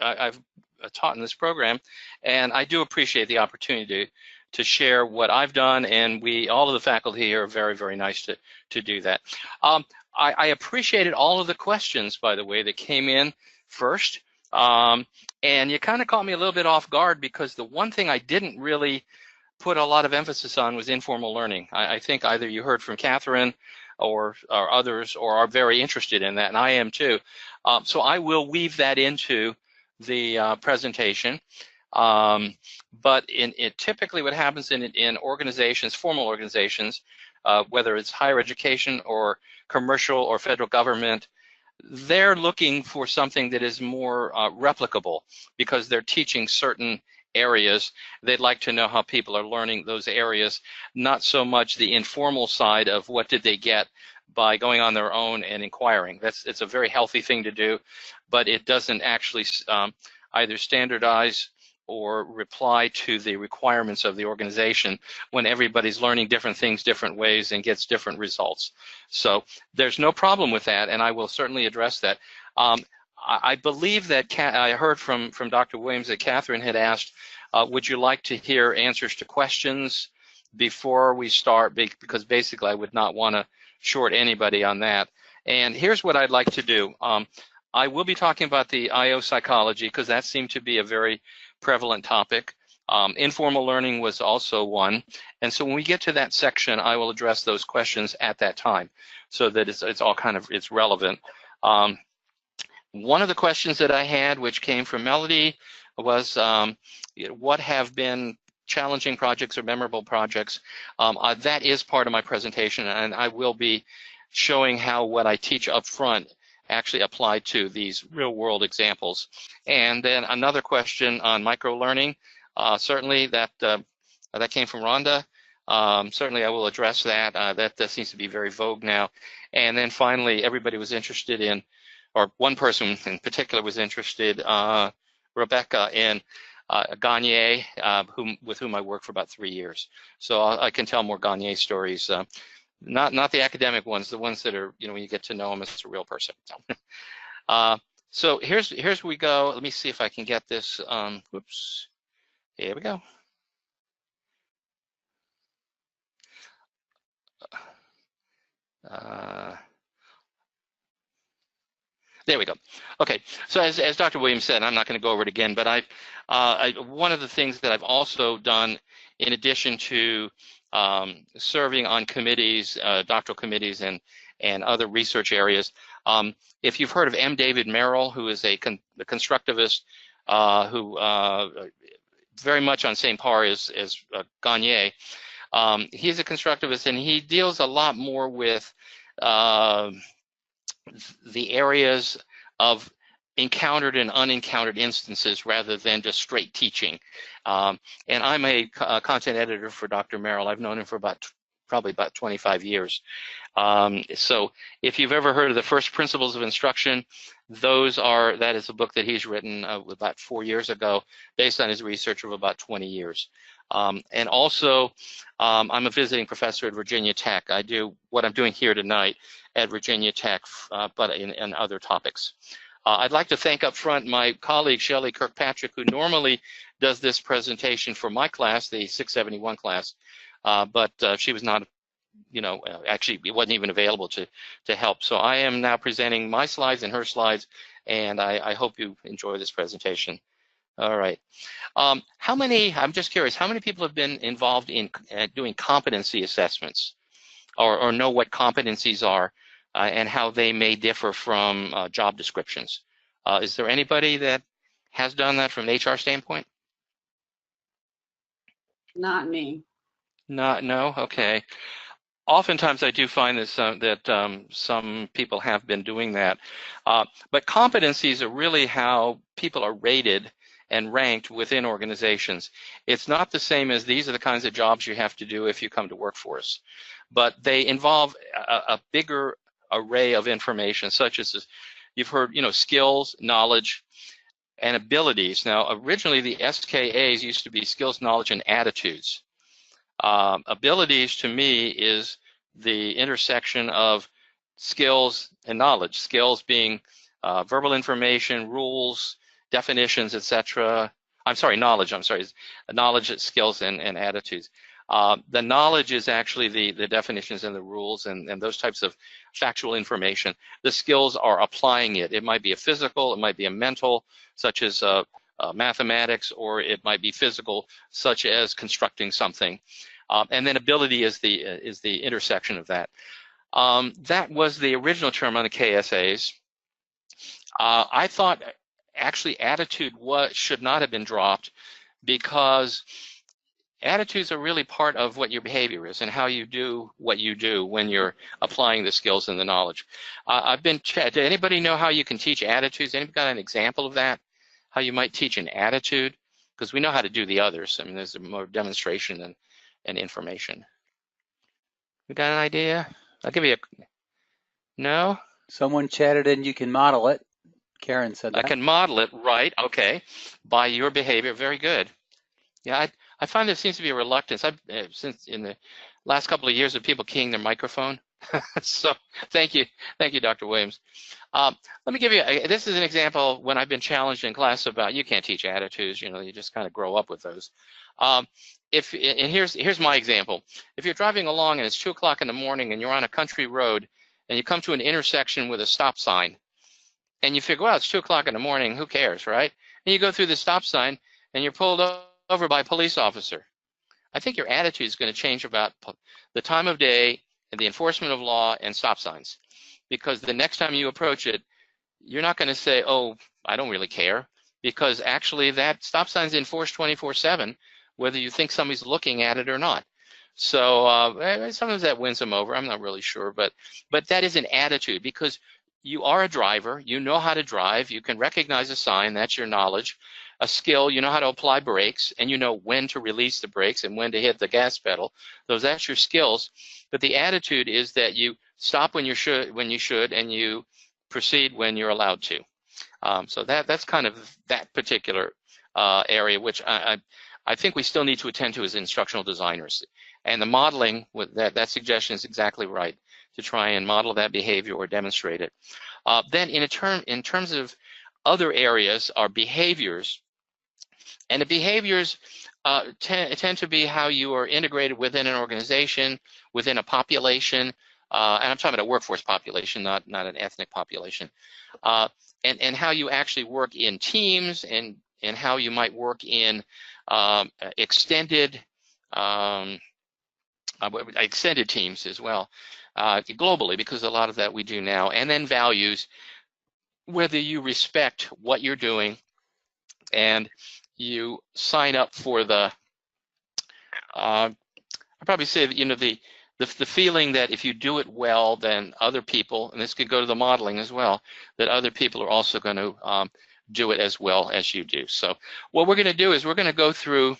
I've taught in this program, and I do appreciate the opportunity to share what I've done, and all of the faculty here are very, very nice to do that. I appreciated all of the questions, by the way, that came in first, and you kind of caught me a little bit off guard, because the one thing I didn't really put a lot of emphasis on was informal learning. I think either you heard from Catherine or others, or are very interested in that, and I am too. So I will weave that into the presentation. But typically what happens in organizations, formal organizations, whether it's higher education or commercial or federal government, they're looking for something that is more replicable, because they're teaching certain areas. They'd like to know how people are learning those areas, not so much the informal side of what did they get by going on their own and inquiring. It's a very healthy thing to do, but it doesn't actually either standardize or reply to the requirements of the organization when everybody's learning different things different ways and gets different results. So there's no problem with that, and I will certainly address that. I believe that I heard from Dr. Williams that Catherine had asked, would you like to hear answers to questions before we start, because basically I would not want to short anybody on that. And here's what I'd like to do. I will be talking about the IO psychology, because that seemed to be a very prevalent topic. Informal learning was also one. And so when we get to that section, I will address those questions at that time, so that it's all kind of, it's relevant. One of the questions that I had, which came from Melody, was what have been challenging projects or memorable projects? That is part of my presentation, and I will be showing how what I teach up front actually applied to these real-world examples. And then another question on micro-learning. Certainly that came from Rhonda. Certainly I will address that. That seems to be very vogue now. And then finally, everybody was interested in, or one person in particular was interested, Rebecca, in Gagne, with whom I worked for about 3 years. So I can tell more Gagne stories, not the academic ones, the ones that are, when you get to know him as a real person. So here's where we go. Let me see if I can get this. Whoops. Here we go. There we go. Okay, so as Dr. Williams said, I'm not going to go over it again, but one of the things that I've also done, in addition to serving on committees, doctoral committees, and other research areas, if you've heard of M. David Merrill, who is a constructivist who very much on same par as Gagne, he's a constructivist, and he deals a lot more with the areas of encountered and unencountered instances rather than just straight teaching. And I'm a content editor for Dr. Merrill. I've known him for probably about 25 years. So if you've ever heard of the First Principles of Instruction, that is a book that he's written about 4 years ago, based on his research of about 20 years. And also, I'm a visiting professor at Virginia Tech. I do what I'm doing here tonight at Virginia Tech, but in other topics. I'd like to thank up front my colleague, Shelley Kirkpatrick, who normally does this presentation for my class, the 671 class, but she was not, actually it wasn't even available to help. So I am now presenting my slides and her slides, and I hope you enjoy this presentation. All right. I'm just curious, how many people have been involved in doing competency assessments, or know what competencies are, and how they may differ from job descriptions? Is there anybody that has done that from an HR standpoint? Not me. No? Okay. Oftentimes I do find this, that some people have been doing that. But competencies are really how people are rated and ranked within organizations. It's not the same as these are the kinds of jobs you have to do if you come to work for us. But they involve a bigger array of information, such as, you've heard, skills, knowledge, and abilities. Now, originally the SKAs used to be skills, knowledge, and attitudes. Abilities, to me, is the intersection of skills and knowledge. Skills being verbal information, rules, definitions, etc. I'm sorry, knowledge. I'm sorry, knowledge, skills, and attitudes. The knowledge is actually the definitions and the rules and those types of factual information. The skills are applying it. It might be a physical, it might be a mental, such as mathematics, or it might be physical, such as constructing something. And then ability is the intersection of that. That was the original term on the KSAs. I thought actually attitude should not have been dropped, because attitudes are really part of what your behavior is and how you do what you do when you're applying the skills and the knowledge. Did anybody know how you can teach attitudes? Anybody got an example of that? How you might teach an attitude? Because we know how to do the others. I mean, there's more demonstration and information. You got an idea? I'll give you a, no? Someone chatted in, you can model it. Karen said that. I can model it, right, okay, by your behavior, very good. Yeah, I find there seems to be a reluctance. Since in the last couple of years of people keying their microphone. So thank you, Dr. Williams. Let me give you, this is an example when I've been challenged in class about you can't teach attitudes, you know, you just kind of grow up with those. And here's my example. If you're driving along and it's 2 o'clock in the morning and you're on a country road and you come to an intersection with a stop sign, and you figure, well, it's 2 o'clock in the morning, who cares, right? And you go through the stop sign and you're pulled over by a police officer. I think your attitude is going to change about the time of day and the enforcement of law and stop signs. Because the next time you approach it, you're not going to say, oh, I don't really care, because actually that stop sign is enforced 24/7, whether you think somebody's looking at it or not. So sometimes that wins them over. I'm not really sure, but that is an attitude, because you are a driver, you know how to drive, you can recognize a sign, that's your knowledge. A skill, you know how to apply brakes, and you know when to release the brakes and when to hit the gas pedal. That's your skills. But the attitude is that you stop when you should, and you proceed when you're allowed to. So that's kind of that particular area, which I think we still need to attend to as instructional designers. And the modeling with that suggestion is exactly right, to try and model that behavior or demonstrate it. Then in terms of other areas are behaviors, and the behaviors tend to be how you are integrated within an organization, within a population, and I'm talking about a workforce population, not an ethnic population, and how you actually work in teams, and how you might work in extended teams as well, globally, because a lot of that we do now. And then values, whether you respect what you're doing and you sign up for the, I'd probably say that, you know, the feeling that if you do it well, then other people, and this could go to the modeling as well, that other people are also going to do it as well as you do. So what we're going to do is we're going to go through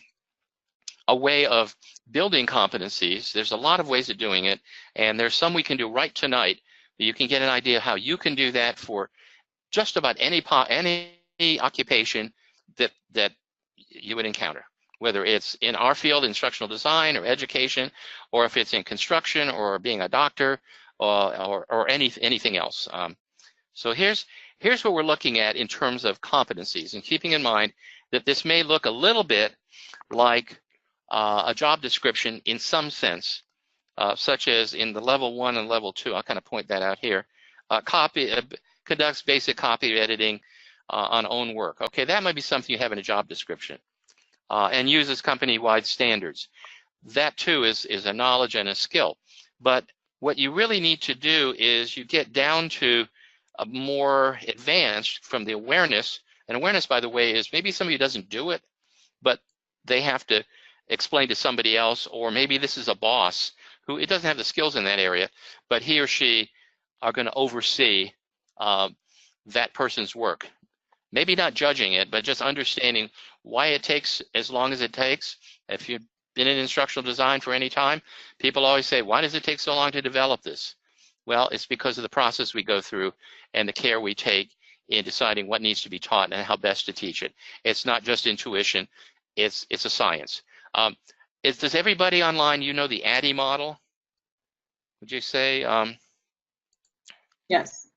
a way of building competencies. There's a lot of ways of doing it, and there's some we can do right tonight. You can get an idea how you can do that for just about any occupation that you would encounter, whether it's in our field, instructional design or education, or if it's in construction or being a doctor or anything else. So here's what we're looking at in terms of competencies, and keeping in mind that this may look a little bit like a job description in some sense, such as in the level 1 and level 2. I'll kind of point that out here. Conducts basic copy editing on own work. Okay, that might be something you have in a job description, and uses company-wide standards. That too is a knowledge and a skill. But what you really need to do is you get down to a more advanced from the awareness. And awareness, by the way, is maybe somebody doesn't do it, but they have to explain to somebody else, or maybe this is a boss who it doesn't have the skills in that area, but he or she are going to oversee that person's work. Maybe not judging it, but just understanding why it takes as long as it takes. If you've been in instructional design for any time, people always say, why does it take so long to develop this? Well, it's because of the process we go through and the care we take in deciding what needs to be taught and how best to teach it. It's not just intuition, it's a science. Does everybody online, you know the ADDIE model? Would you say? Yes.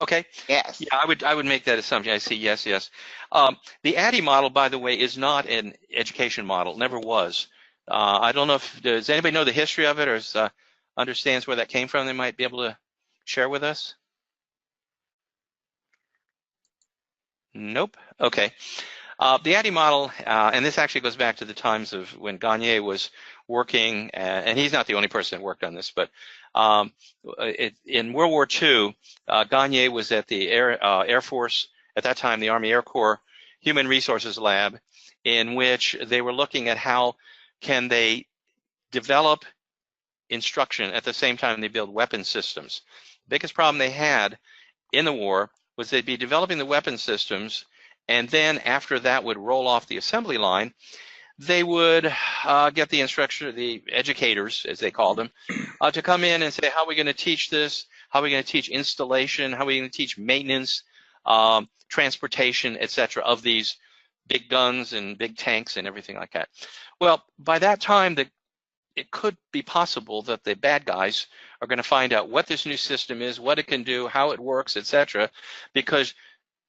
Okay. Yes. Yeah, I would make that assumption. I see. Yes, yes. The ADDIE model, by the way, is not an education model. Never was. I don't know if does anybody know the history of it or understands where that came from. They might be able to share with us. Nope. Okay. The ADDIE model, and this actually goes back to the times of when Gagne was working, and he's not the only person that worked on this, but in World War II, Gagne was at the Air Force, at that time the Army Air Corps Human Resources Lab, in which they were looking at how can they develop instruction at the same time they build weapon systems. The biggest problem they had in the war was they'd be developing the weapon systems, and then after that would roll off the assembly line, they would get the instructor, the educators, as they called them, to come in and say, how are we going to teach this? How are we going to teach installation? How are we going to teach maintenance, transportation, etc. of these big guns and big tanks and everything like that? Well, by that time, it could be possible that the bad guys are going to find out what this new system is, what it can do, how it works, etc., because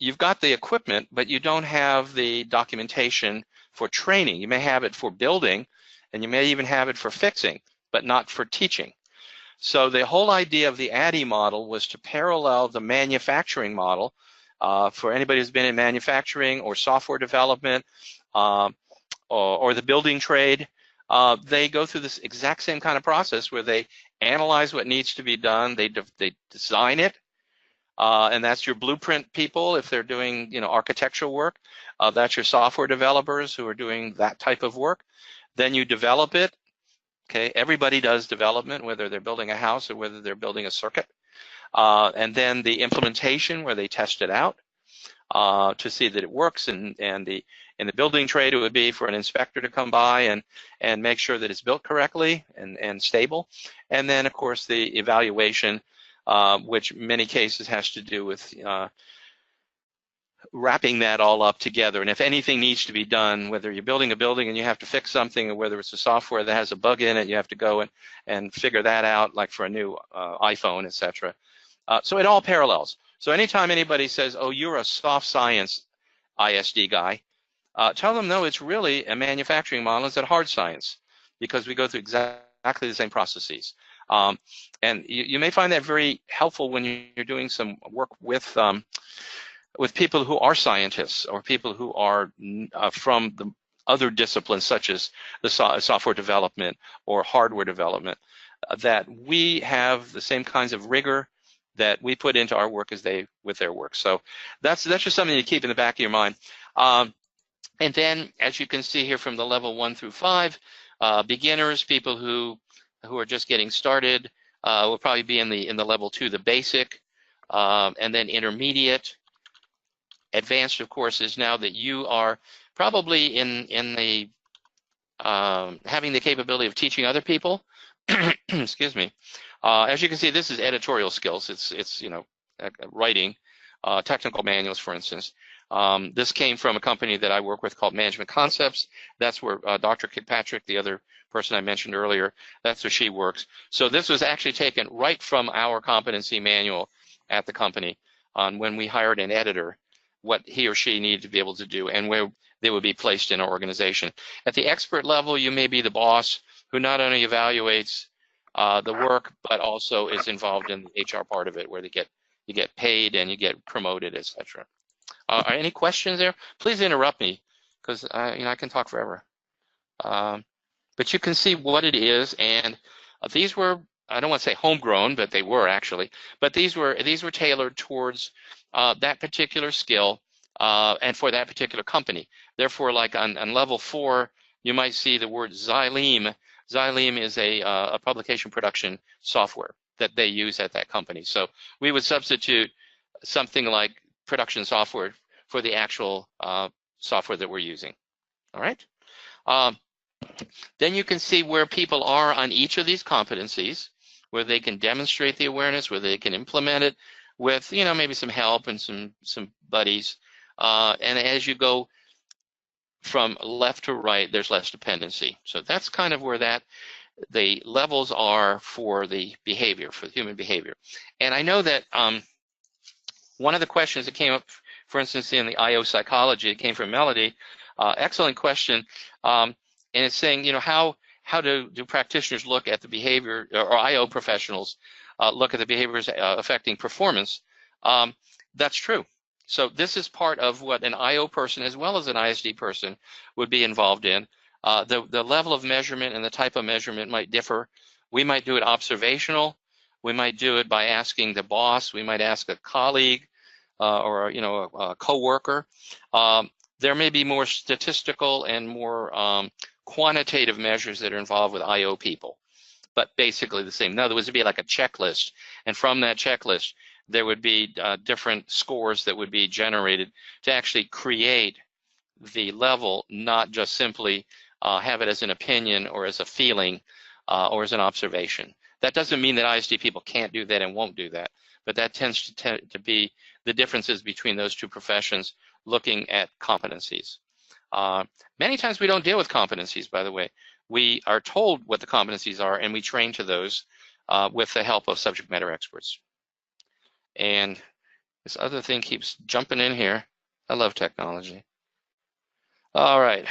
you've got the equipment, but you don't have the documentation for training. You may have it for building, and you may even have it for fixing, but not for teaching. So the whole idea of the ADDIE model was to parallel the manufacturing model. For anybody who's been in manufacturing or software development or the building trade, they go through this exact same kind of process where they analyze what needs to be done, they design it, and that's your blueprint people if they're doing, architectural work. That's your software developers who are doing that type of work. Then you develop it. Okay, everybody does development, whether they're building a house or whether they're building a circuit. And then the implementation, where they test it out to see that it works. And in the building trade, it would be for an inspector to come by and make sure that it's built correctly and stable. And then, of course, the evaluation, which in many cases has to do with wrapping that all up together. And if anything needs to be done, whether you're building a building and you have to fix something, or whether it's a software that has a bug in it, you have to go and figure that out, like for a new iPhone, etc. So it all parallels. So anytime anybody says, oh, you're a soft science ISD guy, tell them, no, it's really a manufacturing model. It's a hard science, because we go through exactly the same processes. And you may find that very helpful when you're doing some work with people who are scientists or people who are from the other disciplines, such as the software development or hardware development, that we have the same kinds of rigor that we put into our work as they with their work. So that's just something to keep in the back of your mind. And then, as you can see here, from the level 1 through 5, beginners, people who are just getting started, will probably be in the level 2, the basic, and then intermediate. Advanced, of course, is now that you are probably in the having the capability of teaching other people. Excuse me. As you can see, this is editorial skills. It's writing technical manuals, for instance. This came from a company that I work with called Management Concepts. That's where Dr. Kirkpatrick, the other person I mentioned earlier, that's where she works. So this was actually taken right from our competency manual at the company on when we hired an editor, what he or she needed to be able to do and where they would be placed in our organization. At the expert level, you may be the boss who not only evaluates the work, but also is involved in the HR part of it, where you get paid and you get promoted, etc. Are any questions there? Please interrupt me, because I can talk forever. But you can see what it is, and these were, I don't want to say homegrown, but they were actually. But these were tailored towards that particular skill and for that particular company. Therefore, like on level 4, you might see the word Xyleme. Xyleme is a publication production software that they use at that company. So we would substitute something like production software for the actual software that we're using. All right. Then you can see where people are on each of these competencies, where they can demonstrate the awareness, where they can implement it with, maybe some help and some buddies. And as you go from left to right, there's less dependency. So that's kind of where the levels are for the behavior, for human behavior. And I know that One of the questions that came up, for instance, in the IO psychology, it came from Melody. Excellent question, and it's saying, how do practitioners look at the behavior, or IO professionals look at the behaviors affecting performance? That's true. So this is part of what an IO person as well as an ISD person would be involved in. The level of measurement and the type of measurement might differ. We might do it observational. We might do it by asking the boss. We might ask a colleague or a coworker. There may be more statistical and more quantitative measures that are involved with IO people, but basically the same. In other words, it'd be like a checklist, and from that checklist, there would be different scores that would be generated to actually create the level, not just simply have it as an opinion or as a feeling or as an observation. That doesn't mean that ISD people can't do that and won't do that, but that tends to be the differences between those two professions looking at competencies. Many times we don't deal with competencies, by the way. We are told what the competencies are and we train to those with the help of subject matter experts. And this other thing keeps jumping in here. I love technology. All right.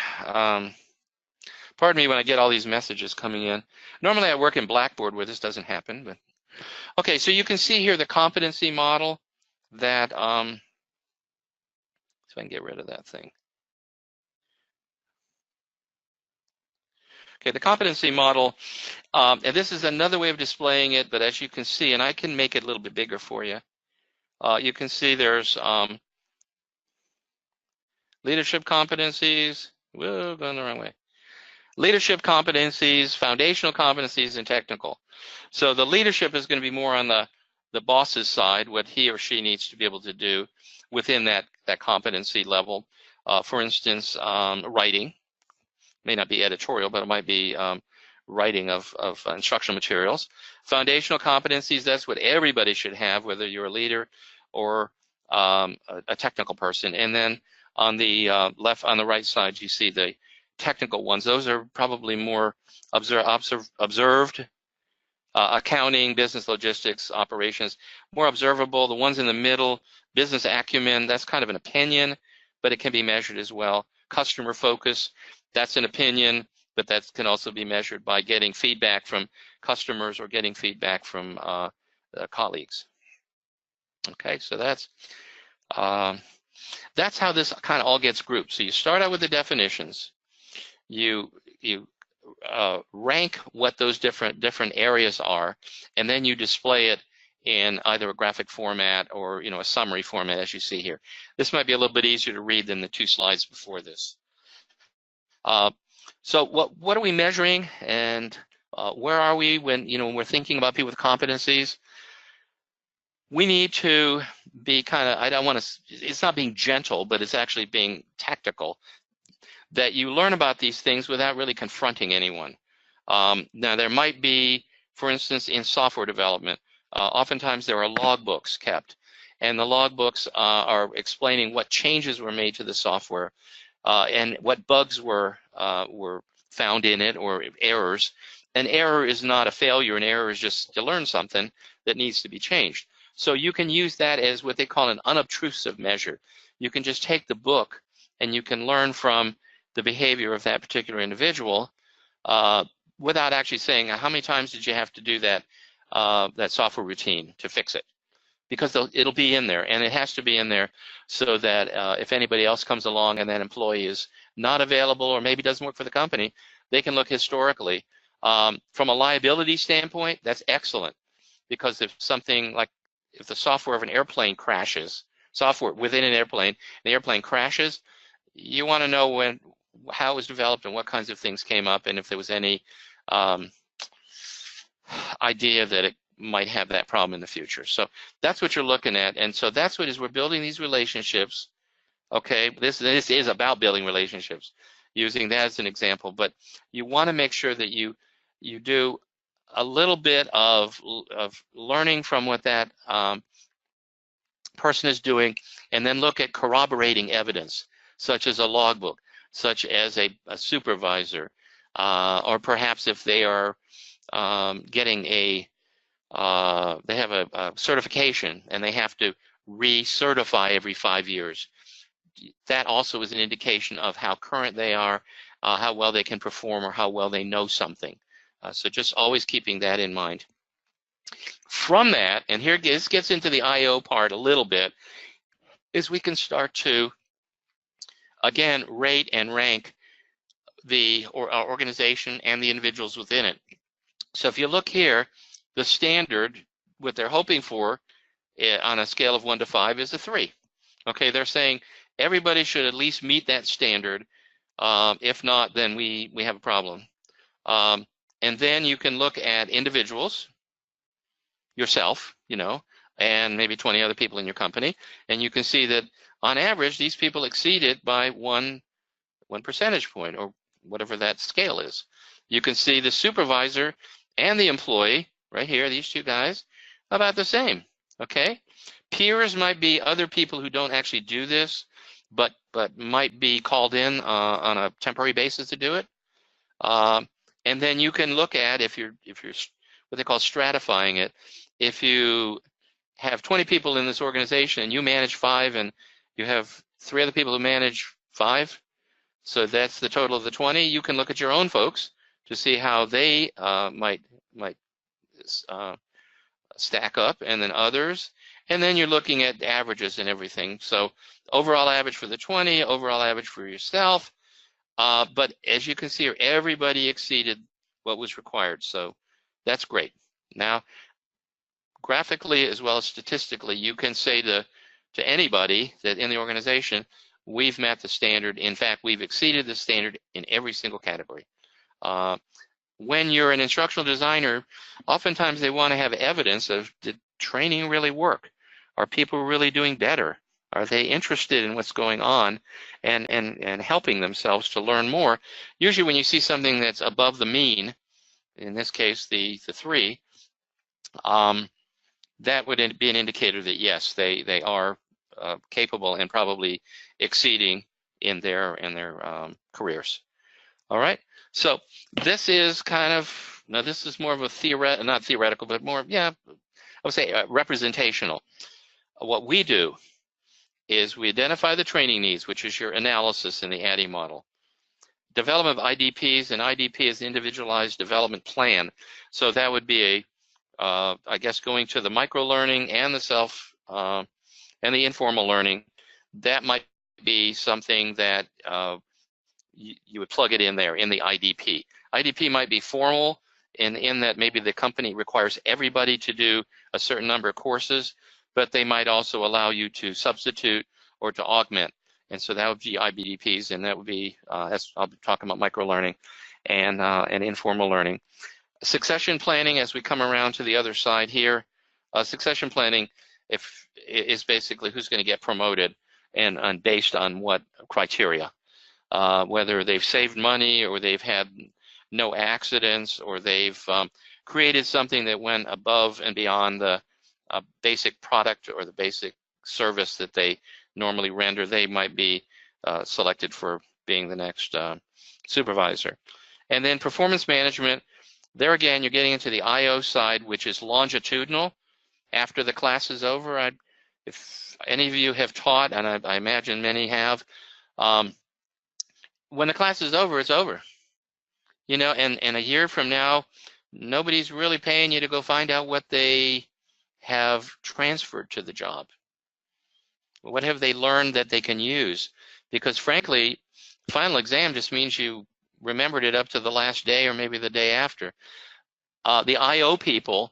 Pardon me when I get all these messages coming in. Normally I work in Blackboard where this doesn't happen, but okay, so you can see here the competency model that so I can get rid of that thing. Okay, the competency model, and this is another way of displaying it, but as you can see, and I can make it a little bit bigger for you, you can see there's leadership competencies, whoa, going the wrong way. Leadership competencies, foundational competencies, and technical. So the leadership is going to be more on the boss's side, what he or she needs to be able to do within that competency level. For instance, writing. May not be editorial, but it might be writing of instructional materials. Foundational competencies, that's what everybody should have, whether you're a leader or a technical person. And then on the on the right side, you see the technical ones. Those are probably more observed, accounting, business logistics, operations, more observable. The ones in the middle, business acumen, that's kind of an opinion, but it can be measured as well. Customer focus, that's an opinion, but that can also be measured by getting feedback from customers or getting feedback from colleagues. Okay, so that's how this kind of all gets grouped. So you start out with the definitions. You rank what those different areas are, and then you display it in either a graphic format or a summary format, as you see here. This might be a little bit easier to read than the two slides before this. So what are we measuring, and where are we when we're thinking about people with competencies? We need to be it's not being gentle, but it's actually being tactical, that you learn about these things without really confronting anyone. Now, there might be, for instance, in software development, oftentimes there are logbooks kept, and the logbooks are explaining what changes were made to the software and what bugs were found in it, or errors. An error is not a failure. An error is just to learn something that needs to be changed. So you can use that as what they call an unobtrusive measure. You can just take the book and you can learn from the behavior of that particular individual without actually saying, how many times did you have to do that software routine to fix it? Because it'll be in there, and it has to be in there so that if anybody else comes along and that employee is not available or maybe doesn't work for the company, they can look historically. From a liability standpoint, that's excellent, because if something like if the software of an airplane crashes, software within an airplane, the airplane crashes, you want to know how it was developed and what kinds of things came up, and if there was any idea that it might have that problem in the future. So that's what you're looking at, and so that's what we're building these relationships. Okay, this is about building relationships, using that as an example, but you want to make sure that you do a little bit of learning from what that person is doing, and then look at corroborating evidence, such as a logbook, such as a supervisor, or perhaps if they are getting they have a certification and they have to recertify every 5 years. That also is an indication of how current they are, how well they can perform, or how well they know something. So just always keeping that in mind. From that, and here this gets into the IO part a little bit, is we can start to, again, rate and rank the organization and the individuals within it. So if you look here, the standard, what they're hoping for on a scale of 1 to 5 is a 3. Okay, they're saying everybody should at least meet that standard. If not, then we have a problem. And then you can look at individuals, yourself, and maybe 20 other people in your company, and you can see that on average, these people exceeded by one percentage point, or whatever that scale is. You can see the supervisor and the employee, right here, these two guys, about the same, okay? Peers might be other people who don't actually do this, but might be called in on a temporary basis to do it. And then you can look at, if you're what they call stratifying it, if you have 20 people in this organization and you manage 5 and you have 3 other people who manage 5, so that's the total of the 20, you can look at your own folks to see how they might stack up, and then others, and then you're looking at averages and everything. So overall average for the 20, overall average for yourself, but as you can see here, everybody exceeded what was required, so that's great. Now, graphically as well as statistically, you can say to anybody that in the organization, we've met the standard. In fact, we've exceeded the standard in every single category. When you're an instructional designer, oftentimes they want to have evidence of, did training really work? Are people really doing better? Are they interested in what's going on and helping themselves to learn more? Usually when you see something that's above the mean, in this case, the 3, that would be an indicator that yes, they are capable and probably exceeding in their careers. All right, so this is kind of, now this is more of a not theoretical, but more, I would say representational. What we do is we identify the training needs, which is your analysis in the ADDIE model. Development of IDPs, and IDP is the individualized development plan. So that would be I guess going to the micro-learning and the self and the informal learning. That might be something that you would plug it in there in the IDP. IDP might be formal in that maybe the company requires everybody to do a certain number of courses, but they might also allow you to substitute or to augment. And so that would be IBDPs, and that would be, as I'll be talking about micro-learning and informal learning. Succession planning, as we come around to the other side here, succession planning is basically who's going to get promoted and based on what criteria. Whether they've saved money or they've had no accidents or they've created something that went above and beyond the basic product or the basic service that they normally render, they might be selected for being the next supervisor. And then performance management, there again, you're getting into the IO side, which is longitudinal. After the class is over, if any of you have taught, and I imagine many have, when the class is over, it's over. And a year from now, nobody's really paying you to go find out what they have transferred to the job. What have they learned that they can use? Because frankly, final exam just means you remembered it up to the last day or maybe the day after. The IO people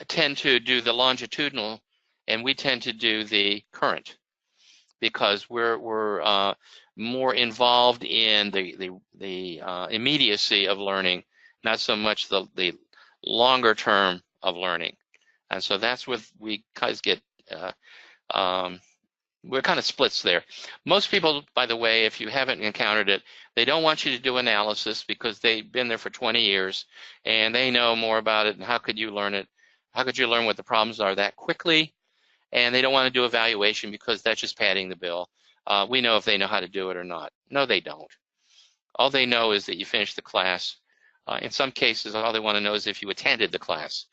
tend to do the longitudinal, and we tend to do the current because we're more involved in the immediacy of learning, not so much the longer term of learning. And so that's what we guys get. We're kind of splits there. Most people, by the way, if you haven't encountered it, they don't want you to do analysis because they've been there for 20 years and they know more about it. And how could you learn it? How could you learn what the problems are that quickly? And they don't want to do evaluation because that's just padding the bill. We know if they know how to do it or not. No, they don't. All they know is that you finished the class. In some cases, all they want to know is if you attended the class.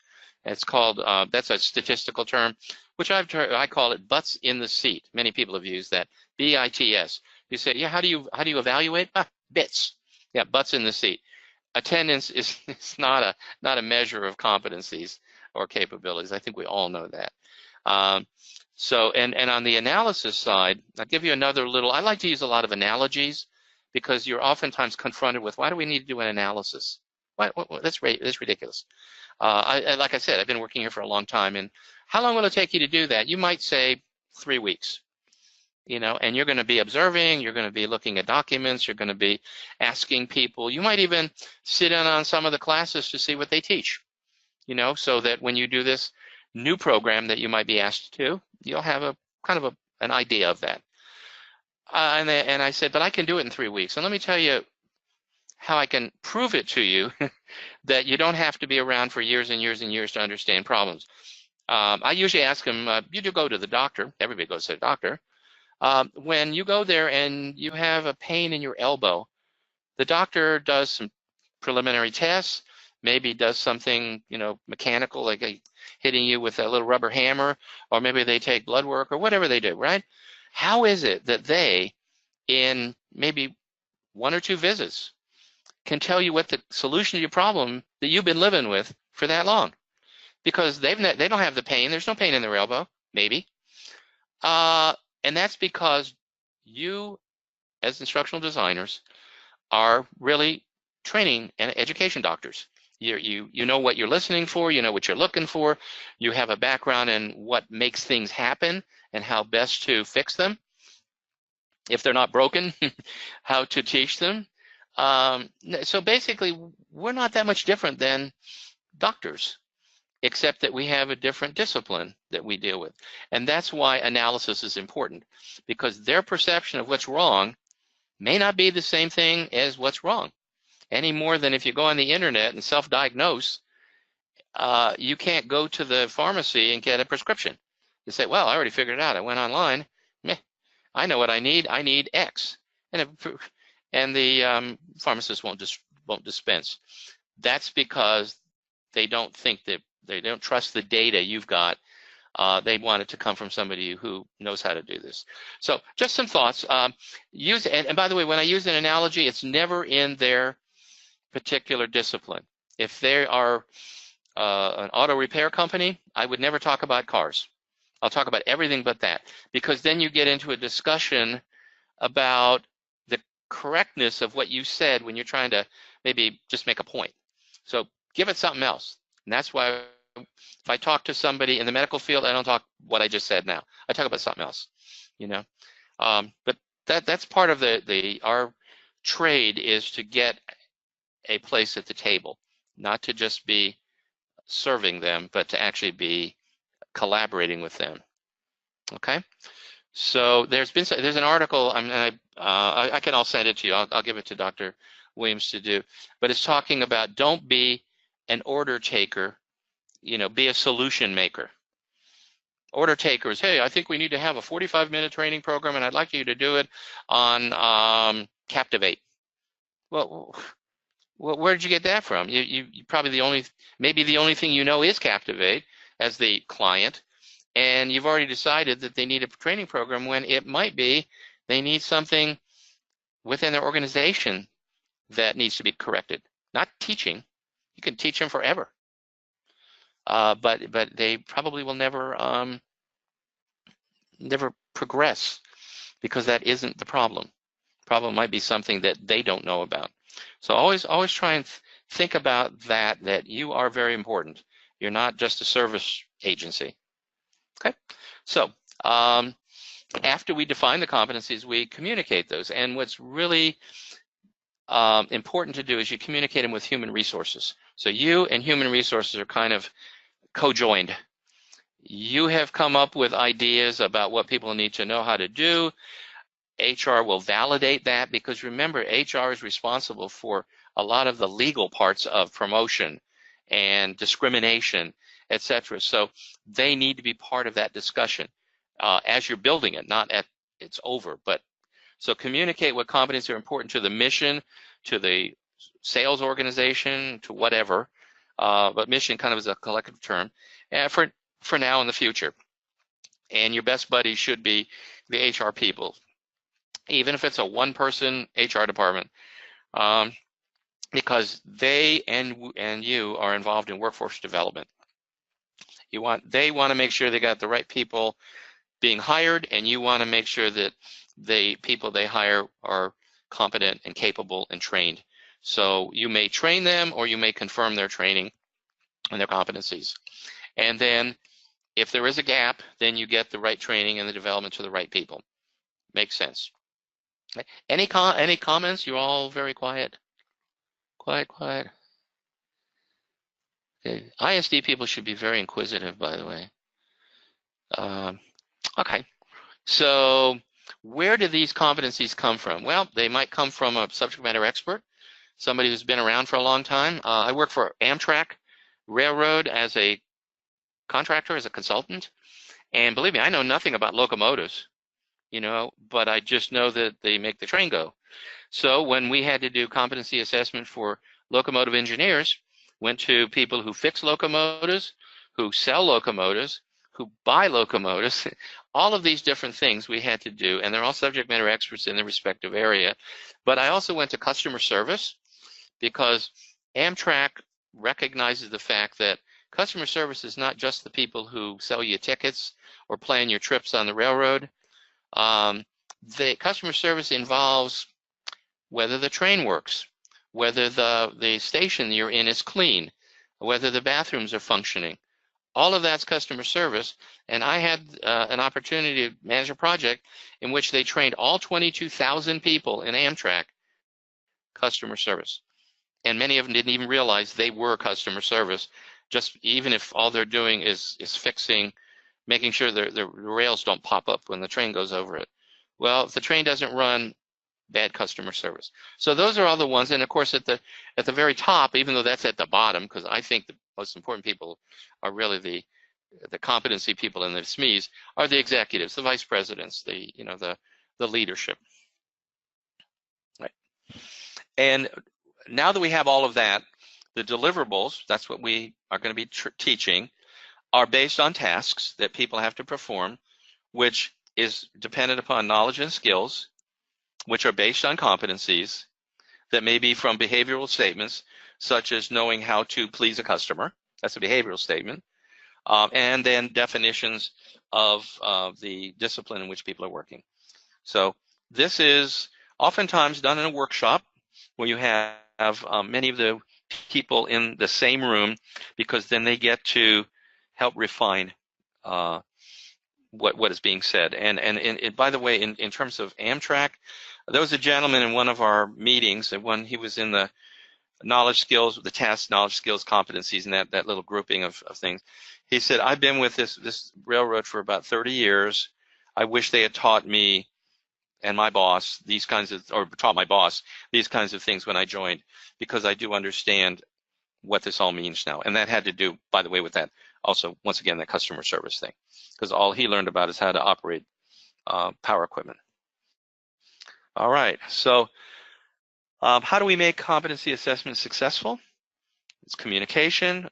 It's called, that's a statistical term, which I call it butts in the seat. Many people have used that, BITS. You say, yeah, how do you evaluate? Bits. Yeah, butts in the seat. Attendance is not a measure of competencies or capabilities. I think we all know that. And on the analysis side, I'll give you another little. I like to use a lot of analogies because you're oftentimes confronted with, why do we need to do an analysis? That's ridiculous. Like I said, I've been working here for a long time, and how long will it take you to do that? You might say 3 weeks. And you're going to be observing, you're going to be looking at documents, you're going to be asking people. You might even sit in on some of the classes to see what they teach, so that when you do this new program that you might be asked to, you'll have a kind of an idea of that. And I said, but I can do it in 3 weeks. And let me tell you how I can prove it to you that you don't have to be around for years and years and years to understand problems. I usually ask them, you do go to the doctor. Everybody goes to the doctor. When you go there and you have a pain in your elbow, the doctor does some preliminary tests, maybe does something, mechanical, like hitting you with a little rubber hammer, or maybe they take blood work or whatever they do, right? How is it that they, in maybe 1 or 2 visits, can tell you what the solution to your problem that you've been living with for that long? Because they don't have the pain. There's no pain in their elbow, maybe. And that's because you, as instructional designers, are really training and education doctors. You know what you're listening for, you know what you're looking for, you have a background in what makes things happen and how best to fix them. If they're not broken, how to teach them. So basically, we're not that much different than doctors, except that we have a different discipline that we deal with. And that's why analysis is important, because their perception of what's wrong may not be the same thing as what's wrong, any more than if you go on the internet and self-diagnose, you can't go to the pharmacy and get a prescription. You say, well, I already figured it out. I went online. Meh, I know what I need. I need X. And the pharmacist won't dispense. That's because they don't think that, they don't trust the data you've got. They want it to come from somebody who knows how to do this. So just some thoughts. And by the way, when I use an analogy, it's never in their particular discipline. If they are an auto repair company, I would never talk about cars. I'll talk about everything but that, because then you get into a discussion about the correctness of what you said when you're trying to maybe just make a point. So give it something else. And that's why if I talk to somebody in the medical field, I don't talk what I just said now. I talk about something else, But that's part of our trade, is to get a place at the table, not to just be serving them, but to actually be collaborating with them. Okay. So there's an article. I can all send it to you. I'll give it to Dr. Williams to do, but it's talking about, don't be an order taker, be a solution maker. Order takers, hey, I think we need to have a 45-minute training program, and I'd like you to do it on Captivate. Well, where did you get that from? You probably maybe the only thing you know is Captivate as the client, and you've already decided that they need a training program, when it might be they need something within their organization that needs to be corrected. Not teaching. You can teach them forever, but they probably will never progress, because that isn't the problem. The problem might be something that they don't know about. So always try and think about that you are very important. You're not just a service agency. Okay, so after we define the competencies, we communicate those. And what's really important to do is you communicate them with human resources. So you and human resources are kind of co-joined. You have come up with ideas about what people need to know how to do. HR will validate that, because remember, HR is responsible for a lot of the legal parts of promotion and discrimination, etc. So they need to be part of that discussion as you're building it, not at it's over. But so communicate what competencies are important to the mission, to the sales organization, to whatever. But mission kind of is a collective term for now and the future. and your best buddy should be the HR people, even if it's a one-person HR department, because they and you are involved in workforce development. They want to make sure they got the right people being hired, and you want to make sure that the people they hire are competent and capable and trained. So you may train them, or you may confirm their training and their competencies. And then if there is a gap, then you get the right training and the development to the right people. Makes sense. Any comments? You're all very quiet. Quiet. Okay. ISD people should be very inquisitive, by the way. Okay. So where do these competencies come from? Well, they might come from a subject matter expert, somebody who's been around for a long time. I work for Amtrak Railroad as a contractor, as a consultant. And believe me, I know nothing about locomotives, but I just know that they make the train go. So when we had to do competency assessment for locomotive engineers, went to people who fix locomotives, who sell locomotives, who buy locomotives, all of these different things we had to do, and they're all subject matter experts in their respective area. But I also went to customer service, because Amtrak recognizes the fact that customer service is not just the people who sell you tickets or plan your trips on the railroad. The customer service involves whether the train works, whether the station you're in is clean, whether the bathrooms are functioning. All of that's customer service, and I had an opportunity to manage a project in which they trained all 22,000 people in Amtrak customer service. And many of them didn't even realize they were customer service, just even if all they're doing is fixing, making sure the rails don't pop up when the train goes over it. Well, if the train doesn't run, bad customer service. So those are all the ones, and of course at the very top, even though that's at the bottom, because I think the most important people are really the competency people in the SMEs, are the executives, the vice presidents, the leadership. Right. And now that we have all of that, the deliverables, that's what we are going to be teaching, are based on tasks that people have to perform, which is dependent upon knowledge and skills, which are based on competencies that may be from behavioral statements, such as knowing how to please a customer. That's a behavioral statement. And then definitions of the discipline in which people are working. So this is oftentimes done in a workshop where you have many of the people in the same room, because then they get to help refine what is being said. And by the way, in terms of Amtrak, there was a gentleman in one of our meetings, and when he was in the knowledge skills, the task, knowledge skills, competencies, and that little grouping of things, he said, I've been with this railroad for about 30 years. I wish they had taught me and my boss taught my boss these kinds of things when I joined, because I do understand what this all means now. And that had to do, by the way, with that also, once again, the customer service thing, because all he learned about is how to operate power equipment. All right, so how do we make competency assessment successful? It's communication.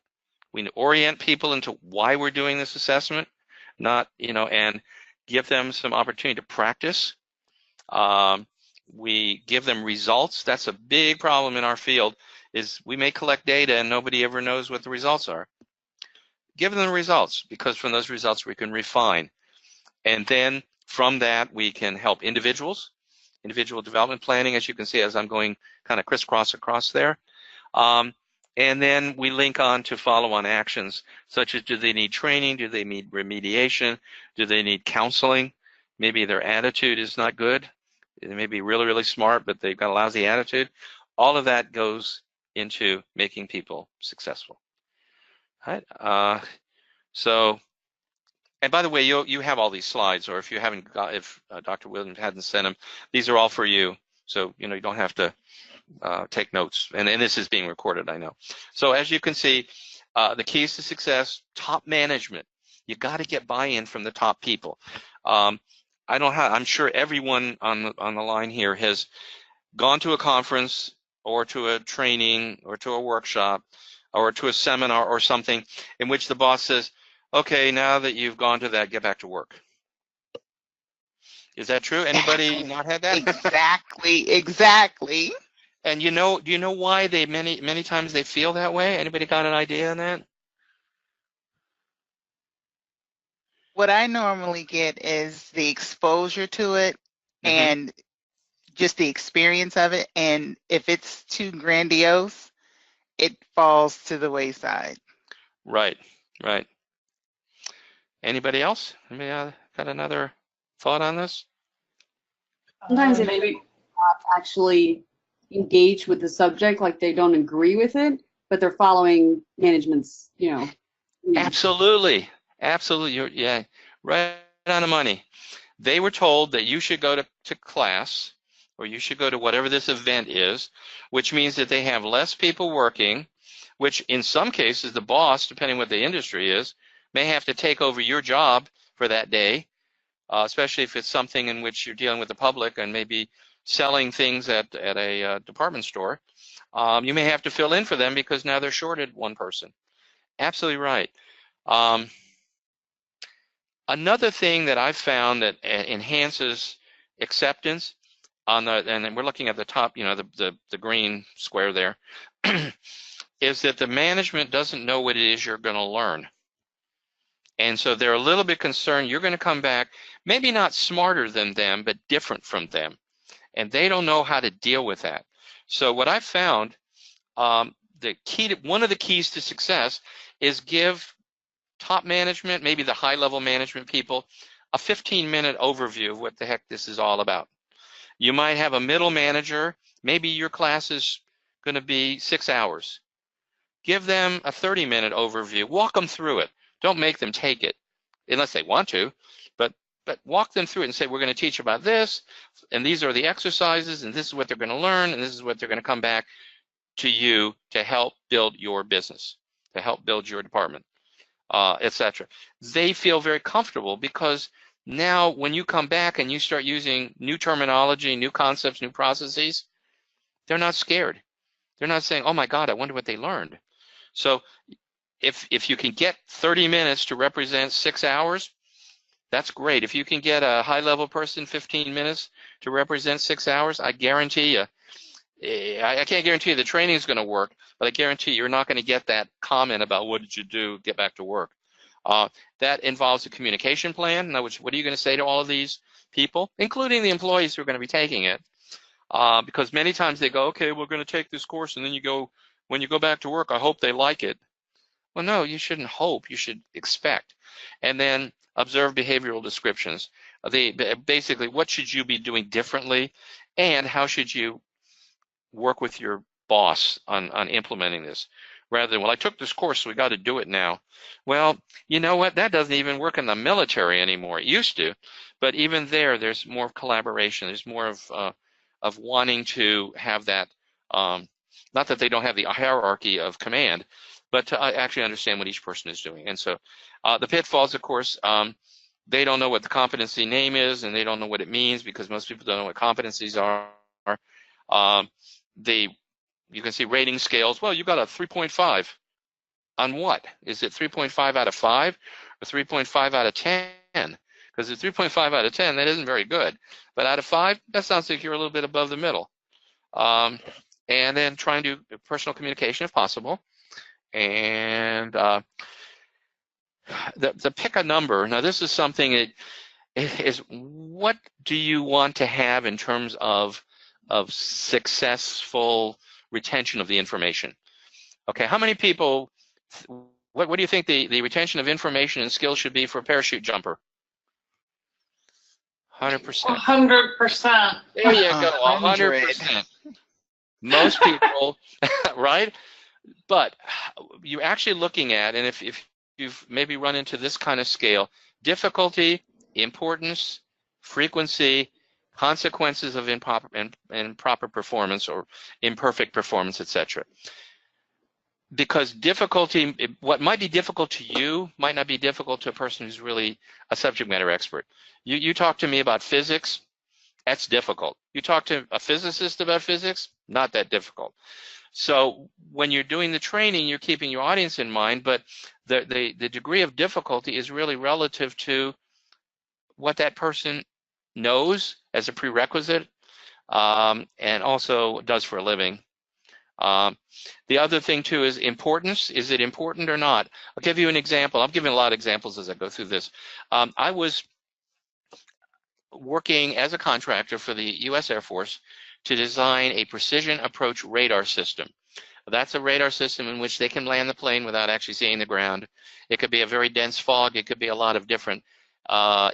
We orient people into why we're doing this assessment, and give them some opportunity to practice. We give them results. That's a big problem in our field, is we may collect data and nobody ever knows what the results are. Give them the results, because from those results we can refine. And then from that we can help individual development planning, as you can see as I'm going kind of crisscross across there. And then we link on to follow-on actions, such as, do they need training? Do they need remediation? Do they need counseling? Maybe their attitude is not good. They may be really, really smart, but they've got a lousy attitude. All of that goes into making people successful. All right. And by the way, you have all these slides, or if you haven't got, if Dr. Williams hadn't sent them, these are all for you. So you don't have to take notes. And this is being recorded, I know. So as you can see, the keys to success: top management. You got to get buy-in from the top people. I'm sure everyone on the line here has gone to a conference or to a training or to a workshop or to a seminar or something in which the boss says, okay, now that you've gone to that, get back to work. Is that true? Anybody not had that? Exactly. And do you know why they many times they feel that way? Anybody got an idea on that? What I normally get is the exposure to it Mm-hmm. and just the experience of it. And if it's too grandiose, it falls to the wayside. Right, right. Anybody else? Anybody got another thought on this? Sometimes if maybe not actually engage with the subject, like they don't agree with it, but they're following management's, Absolutely, absolutely. Yeah, right on the money. They were told that you should go to class, or you should go to whatever this event is, which means that they have less people working, which in some cases the boss, depending what the industry is, may have to take over your job for that day, especially if it's something in which you're dealing with the public and maybe selling things at a department store. You may have to fill in for them because now they're shorted one person. Absolutely right. Um, Another thing that I've found that enhances acceptance and we're looking at the top, the green square there, is that the management doesn't know what it is you're going to learn. And so they're a little bit concerned you're going to come back, maybe not smarter than them, but different from them. And they don't know how to deal with that. So what I've found, one of the keys to success is give top management, maybe the high-level management people, a 15-minute overview of what the heck this is all about. You might have a middle manager. Maybe your class is going to be 6 hours. Give them a 30-minute overview. Walk them through it. Don't make them take it, unless they want to. But walk them through it and say, we're going to teach about this, and these are the exercises, and this is what they're going to learn, and this is what they're going to come back to you to help build your business, to help build your department. Etc. They feel very comfortable because now when you come back and you start using new terminology, new concepts, new processes, they're not scared. They're not saying, oh my God, I wonder what they learned. So if you can get 30 minutes to represent 6 hours, that's great. If you can get a high-level person 15 minutes to represent 6 hours, I guarantee you, I can't guarantee you the training is going to work, but I guarantee you're not going to get that comment about what did you do, get back to work. That involves a communication plan. In other words, what are you going to say to all of these people, including the employees who are going to be taking it? Because many times they go, okay, we're going to take this course, and then when you go back to work, I hope they like it. Well, no, you shouldn't hope. You should expect. And then observe behavioral descriptions. Basically, what should you be doing differently, and how should you work with your boss on implementing this, rather than, well, I took this course, so we got to do it now. Well, you know what? That doesn't even work in the military anymore. It used to, but even there's more collaboration. There's more of wanting to have that. Not that they don't have the hierarchy of command, but to actually understand what each person is doing. And so, the pitfalls, of course, they don't know what the competency name is, and they don't know what it means because most people don't know what competencies are. You can see rating scales. Well, you got a 3.5 on what? Is it 3.5 out of 5 or 3.5 out of 10? Because it's 3.5 out of 10, that isn't very good. But out of 5, that sounds like you're a little bit above the middle. And then try and do personal communication if possible. And the pick a number. Now, this is something that is, what do you want to have in terms of successful retention of the information? Okay, how many people, what do you think the retention of information and skills should be for a parachute jumper? 100%. 100%. There you go, 100%. Most people, right? But you're actually looking at, and if you've maybe run into this kind of scale, difficulty, importance, frequency, consequences of improper performance or imperfect performance, etc. Because difficulty, what might be difficult to you might not be difficult to a person who's really a subject matter expert. You talk to me about physics, that's difficult. You talk to a physicist about physics, not that difficult. So when you're doing the training, you're keeping your audience in mind, but the degree of difficulty is really relative to what that person knows as a prerequisite, and also does for a living. The other thing too is importance. Is it important or not? I'll give you an example. I'm giving a lot of examples as I go through this. I was working as a contractor for the U.S. Air Force to design a precision approach radar system. That's a radar system in which they can land the plane without actually seeing the ground. It could be a very dense fog. It could be a lot of different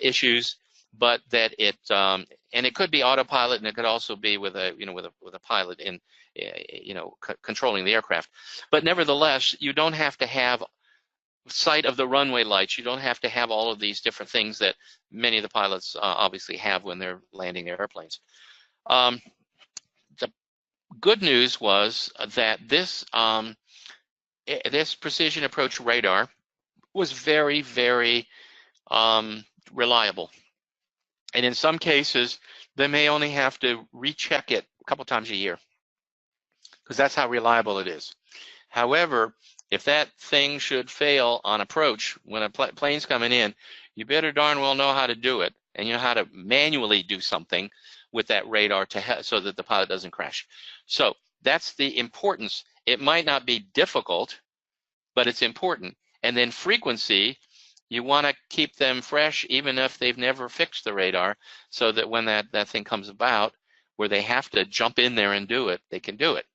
issues, but that it and it could be autopilot, and it could also be with a with a pilot in controlling the aircraft. But nevertheless, you don't have to have sight of the runway lights. You don't have to have all of these different things that many of the pilots obviously have when they're landing their airplanes. The good news was that this this precision approach radar was very, very reliable. And in some cases, they may only have to recheck it a couple times a year, because that's how reliable it is. However, if that thing should fail on approach when a plane's coming in, you better darn well know how to do it, and you know how to manually do something with that radar so that the pilot doesn't crash. So that's the importance. It might not be difficult, but it's important. And then frequency, you want to keep them fresh even if they've never fixed the radar, so that when that thing comes about where they have to jump in there and do it, they can do it.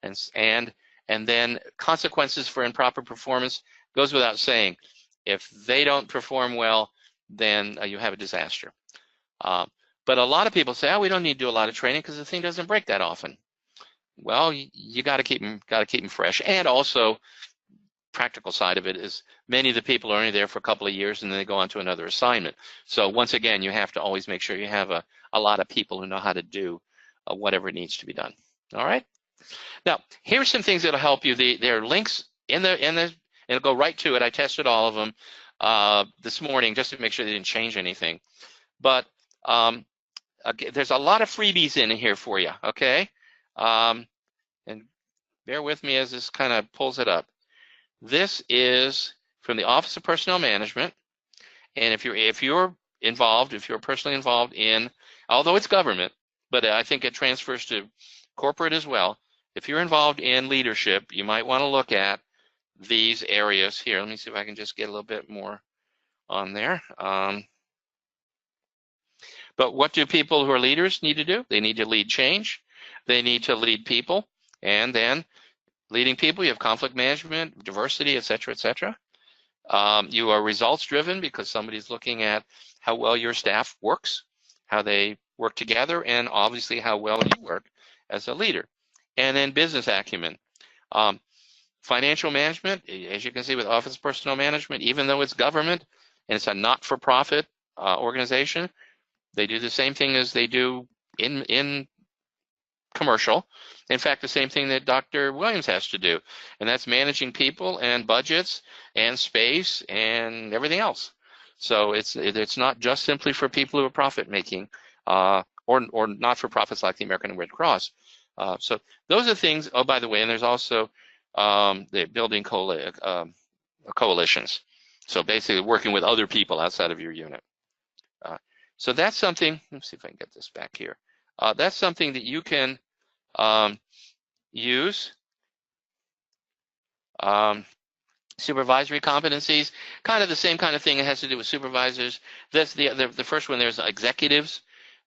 And then consequences for improper performance goes without saying. If they don't perform well, then you have a disaster. But a lot of people say, oh, we don't need to do a lot of training because the thing doesn't break that often. Well, you got to keep them fresh. And also, practical side of it is many of the people are only there for a couple of years and then they go on to another assignment. So once again, you have to always make sure you have a lot of people who know how to do whatever needs to be done. All right. Now, here's some things that'll help you. There are links in the it'll go right to it. I tested all of them this morning just to make sure they didn't change anything. But there's a lot of freebies in here for you. Okay, and bear with me as this kind of pulls it up. This is from the Office of Personnel Management, and if you're involved, if you're personally involved in, although it's government, but I think it transfers to corporate as well. If you're involved in leadership, you might want to look at these areas here. Let me see if I can just get a little bit more on there. But what do people who are leaders need to do? They need to lead change. They need to lead people, and then leading people, you have conflict management, diversity, et cetera, et cetera. You are results driven because somebody's looking at how well your staff works, how they work together, and obviously how well you work as a leader. And then business acumen. Financial management, as you can see with Office of Personnel Management, even though it's government and it's a not-for-profit organization, they do the same thing as they do in commercial. In fact, the same thing that Dr. Williams has to do, and that's managing people and budgets and space and everything else. So it's not just simply for people who are profit making or not for profits like the American Red Cross. So those are things. Oh, by the way, and there's also the building coalitions. So basically working with other people outside of your unit. So that's something. Let's see if I can get this back here. That's something that you can use. Supervisory competencies, kind of the same kind of thing. It has to do with supervisors. That's the first one. There's executives,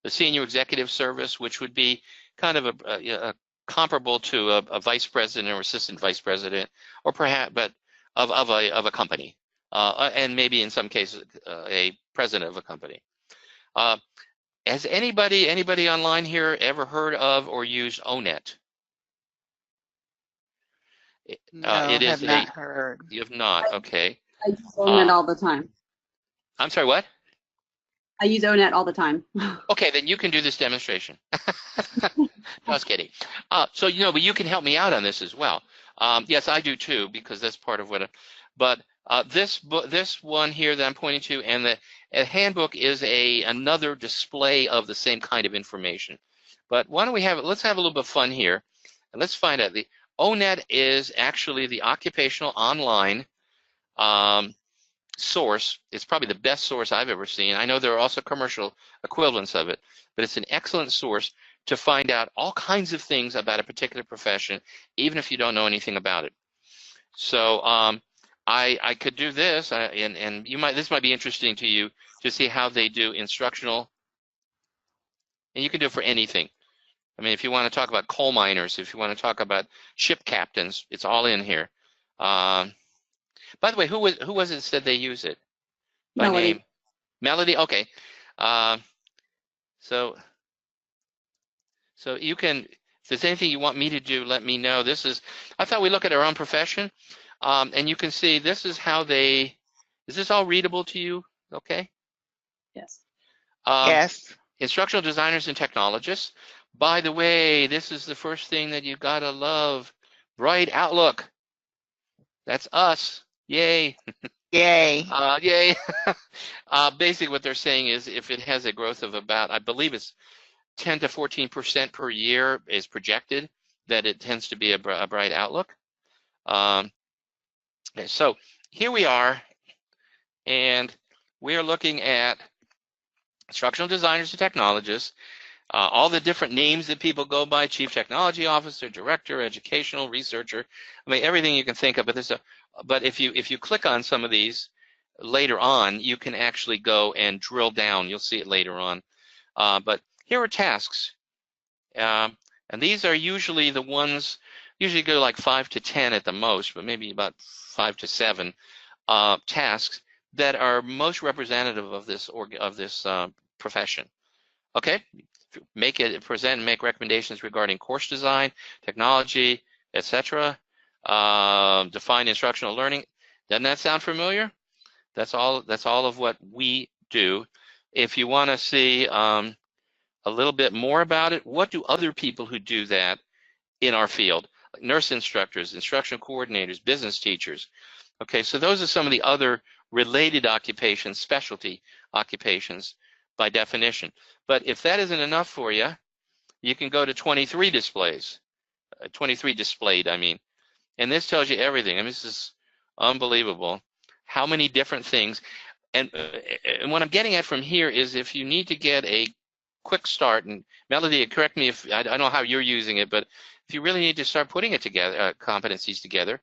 the senior executive service, which would be kind of a comparable to a vice president or assistant vice president, or perhaps, but of a company, and maybe in some cases a president of a company. Has anybody online here ever heard of or used ONET? No, it is have not heard. You have not, okay. I use ONET all the time. I'm sorry, what? I use ONET all the time. Okay, then you can do this demonstration. Just kidding. So, but you can help me out on this as well. Yes, I do too, because that's part of what. But this one here that I'm pointing to, and the handbook is another display of the same kind of information. But why don't we let's have a little bit of fun here, and let's find out. The ONET is actually the Occupational Online source. It's probably the best source I've ever seen. I know there are also commercial equivalents of it, but it's an excellent source to find out all kinds of things about a particular profession, even if you don't know anything about it. So I could do this, and this might be interesting to you to see how they do instructional, and you can do it for anything. I mean, if you want to talk about coal miners, if you want to talk about ship captains, it's all in here. By the way, who was it that said they use it by Melody. name? Melody. Okay. So you can. If there's anything you want me to do, let me know. I thought we look at our own profession, and you can see this is how they. Is this all readable to you? Okay. Yes. Yes. Instructional designers and technologists. By the way, this is the first thing that you gotta love. Bright Outlook. That's us. Yay. Yay. Yay. Basically what they're saying is if it has a growth of about, I believe it's 10 to 14% per year is projected, that it tends to be a bright outlook. Okay, so here we are, and we are looking at instructional designers and technologists, all the different names that people go by: chief technology officer, director, educational, researcher. I mean, everything you can think of. But if you click on some of these later on, you can actually go and drill down. You'll see it later on. But here are tasks, and these are usually the ones. Usually go like 5 to 10 at the most, but maybe about 5 to 7 tasks that are most representative of this profession. Okay. Present and make recommendations regarding course design, technology, etc. Define instructional learning. Doesn't that sound familiar? That's all of what we do. If you want to see a little bit more about it, what do other people who do that in our field, like nurse instructors, instructional coordinators, business teachers? Okay, so those are some of the other related occupations, specialty occupations by definition. But if that isn't enough for you, you can go to 23 displays, 23 displayed, I mean. And this tells you everything. I mean, this is unbelievable. How many different things. And what I'm getting at from here is if you need to get a quick start, and Melody, correct me if I don't know how you're using it, but if you really need to start putting it together, competencies together,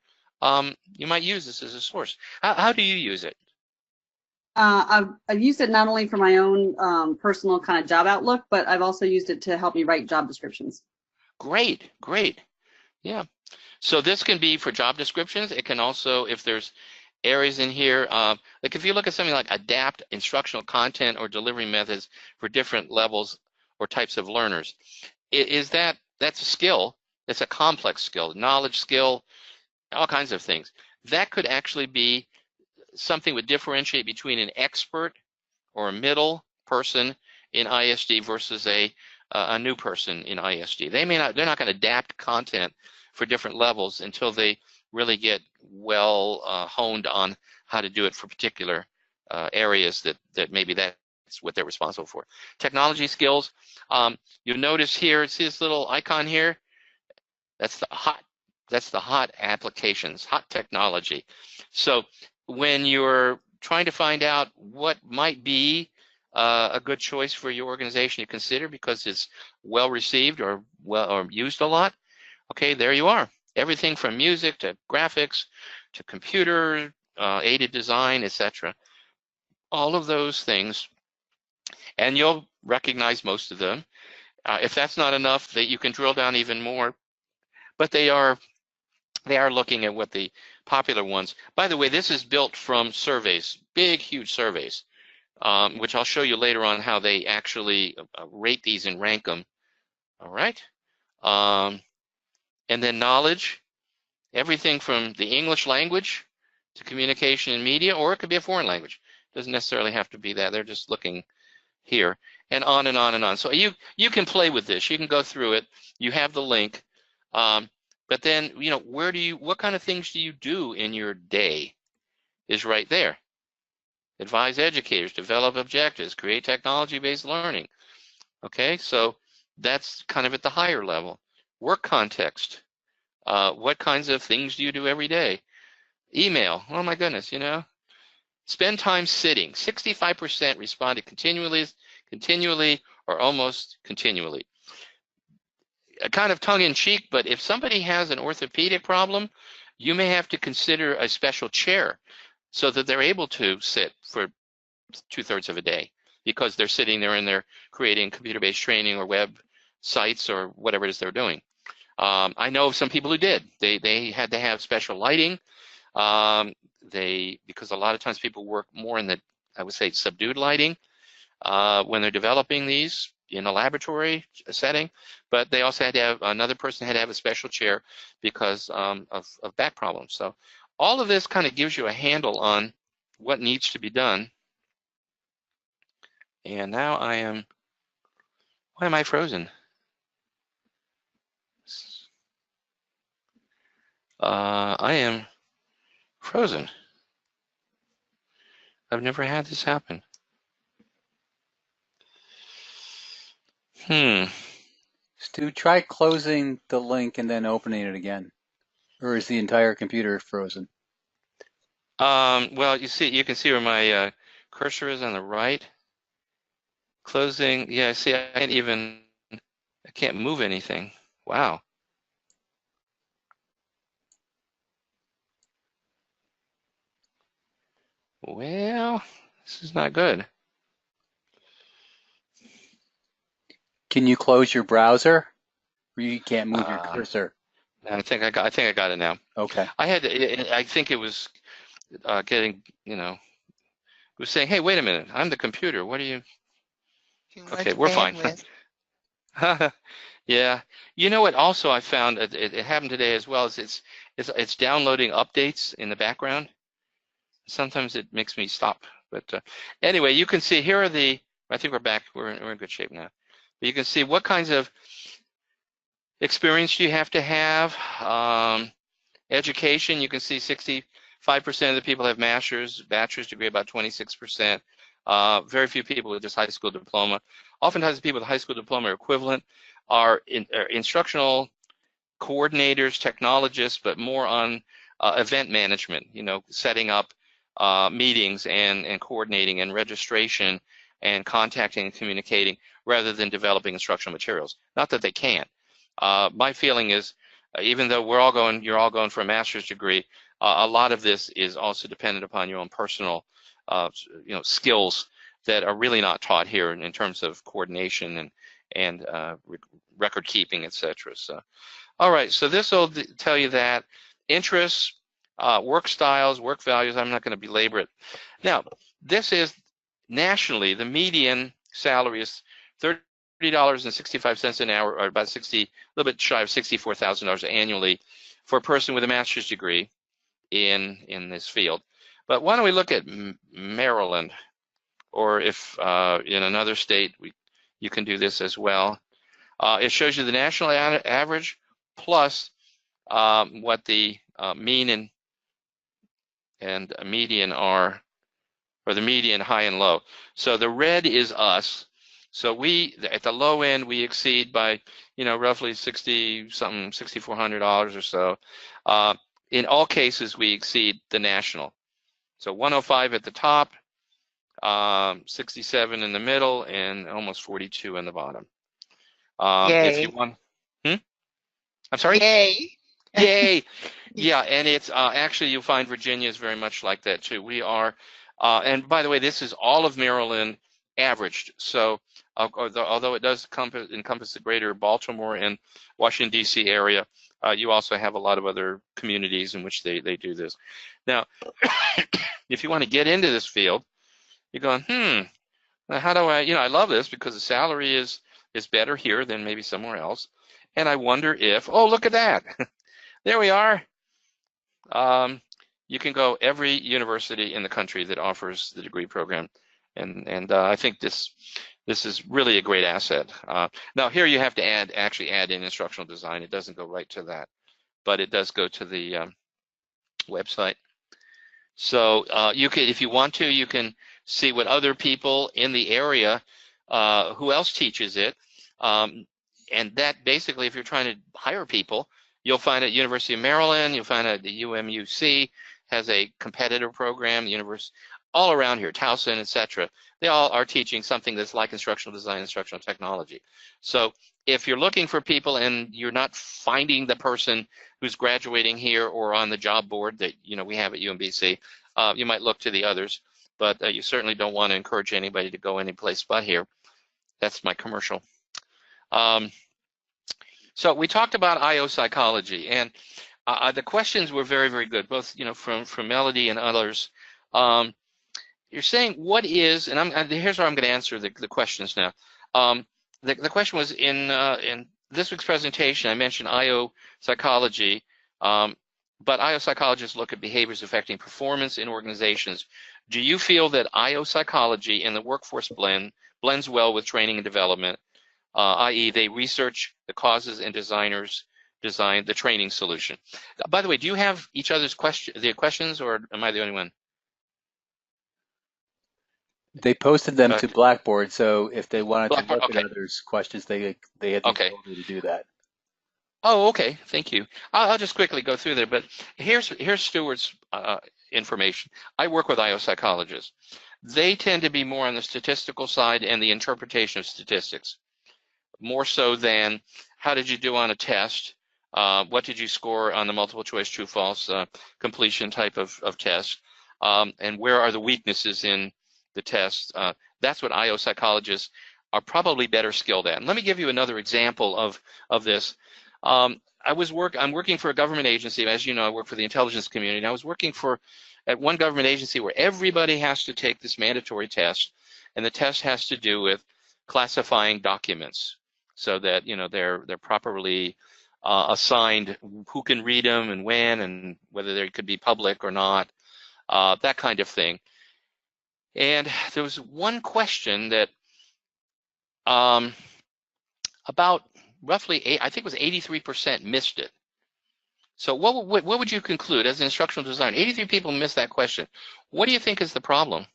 you might use this as a source. How do you use it? I've used it not only for my own personal kind of job outlook, but I've also used it to help me write job descriptions. Great, great. Yeah. So this can be for job descriptions. It can also, if there's areas in here, like if you look at something like adapt instructional content or delivery methods for different levels or types of learners, that's a skill. It's a complex skill, knowledge skill, all kinds of things. That could actually be something would differentiate between an expert or a middle person in ISD versus a new person in ISD. They're not going to adapt content for different levels until they really get well honed on how to do it for particular areas that maybe that's what they're responsible for. Technology skills. You'll notice here, see this little icon here? That's the hot applications, hot technology. So when you're trying to find out what might be a good choice for your organization to consider because it's well received or used a lot, okay, there you are. Everything from music to graphics to computer aided design, etc. All of those things, and you'll recognize most of them. If that's not enough, that you can drill down even more, but they are looking at what the popular ones. By the way, this is built from surveys, big, huge surveys, which I'll show you later on how they actually rate these and rank them. All right. And then knowledge, everything from the English language to communication and media, or it could be a foreign language. It doesn't necessarily have to be that. They're just looking here, and on and on and on. So you can play with this. You can go through it. You have the link. But then, what kind of things do you do in your day is right there. Advise educators, develop objectives, create technology-based learning. Okay, so that's kind of at the higher level. Work context. What kinds of things do you do every day? Email, oh my goodness, Spend time sitting. 65% responded continually, or almost continually. Kind of tongue-in-cheek, but if somebody has an orthopedic problem, you may have to consider a special chair so that they're able to sit for 2/3 of a day, because they're sitting there and they're creating computer-based training or web sites or whatever it is they're doing. I know of some people who did. They had to have special lighting. Because a lot of times people work more in the, I would say, subdued lighting when they're developing these in a laboratory setting, but they also had to have, another person had to have a special chair because of back problems. So all of this kind of gives you a handle on what needs to be done. And now why am I frozen? I am frozen. I've never had this happen. Stu, try closing the link and then opening it again. Or is the entire computer frozen? Well, you can see where my cursor is on the right. Closing, yeah, see, I can't move anything. Wow. Well, this is not good. Can you close your browser? Or you can't move your cursor? I think I got it now. Okay. I think it was getting, it was saying, hey, wait a minute, I'm the computer. What are you? Okay, we're fine. Yeah. You know what? Also, I found it happened today as well. Is it's downloading updates in the background. Sometimes it makes me stop. But anyway, you can see here are the. I think we're back. We're in good shape now. But you can see what kinds of experience you have to have. Education. You can see 65% of the people have bachelor's degree, about 26%. Very few people with just high school diploma. Oftentimes, the people with high school diploma or equivalent are instructional coordinators, technologists, but more on event management, setting up meetings and coordinating and registration and contacting and communicating rather than developing instructional materials. Not that they can't. My feeling is, even though you're all going for a master's degree, a lot of this is also dependent upon your own personal skills that are really not taught here in terms of coordination and record keeping, etc. So, all right, so this will tell you that interests, work styles, work values. I'm not going to belabor it. Now, this is nationally, the median salary is $30.65 an hour, or about a little bit shy of $64,000 annually for a person with a master's degree in this field. But why don't we look at Maryland, or if in another state you can do this as well. It shows you the national average plus what the mean and median are, or the median, high and low. So the red is us. So we, at the low end, we exceed by, roughly $6,400 or so. In all cases, we exceed the national. So 105 at the top, 67 in the middle, and almost 42 in the bottom. If you want, I'm sorry? Yay. Yay. Yeah, and it's actually, you'll find Virginia is very much like that too. We are, and by the way, this is all of Maryland averaged. So although it does encompass the greater Baltimore and Washington, D.C. area, you also have a lot of other communities in which they do this. Now, if you want to get into this field, you're going, how do I love this because the salary is better here than maybe somewhere else. And I wonder if, oh, look at that. There we are. You can go every university in the country that offers the degree program. And I think this is really a great asset. Now here you have to actually add in instructional design. It doesn't go right to that, but it does go to the website. So you can, if you want to, you can see what other people in the area, who else teaches it. And that basically, if you're trying to hire people, you'll find at University of Maryland, you'll find at the UMUC has a competitor program. all around here, Towson, etc. They all are teaching something that's like instructional design, instructional technology. So if you're looking for people and you're not finding the person who's graduating here or on the job board that we have at UMBC, you might look to the others, but you certainly don't want to encourage anybody to go any place but here. That's my commercial. So we talked about IO psychology, and the questions were very, very good, both from Melody and others. You're saying what is, and here's where I'm going to answer the questions now. The question was in this week's presentation, I mentioned IO psychology, but IO psychologists look at behaviors affecting performance in organizations. Do you feel that IO psychology in the workforce blends well with training and development, i.e. they research the causes and designers design the training solution? By the way, do you have each other's questions, or am I the only one? They posted them to Blackboard, so if they wanted to look at others' questions, they had the ability to do that. Oh, okay. Thank you. I'll just quickly go through there, but here's Stuart's information. I work with IO psychologists. They tend to be more on the statistical side and the interpretation of statistics, more so than how did you do on a test, what did you score on the multiple choice true false completion type of test, and where are the weaknesses in the test. That's what IO psychologists are probably better skilled at. And let me give you another example of this. I'm working for a government agency. As you know, I work for the intelligence community. And I was working at one government agency where everybody has to take this mandatory test, and the test has to do with classifying documents so that they're properly assigned who can read them and when, and whether they could be public or not, that kind of thing. And there was one question that about roughly, I think it was 83% missed it. So what would you conclude as an instructional designer? 83 people missed that question. What do you think is the problem?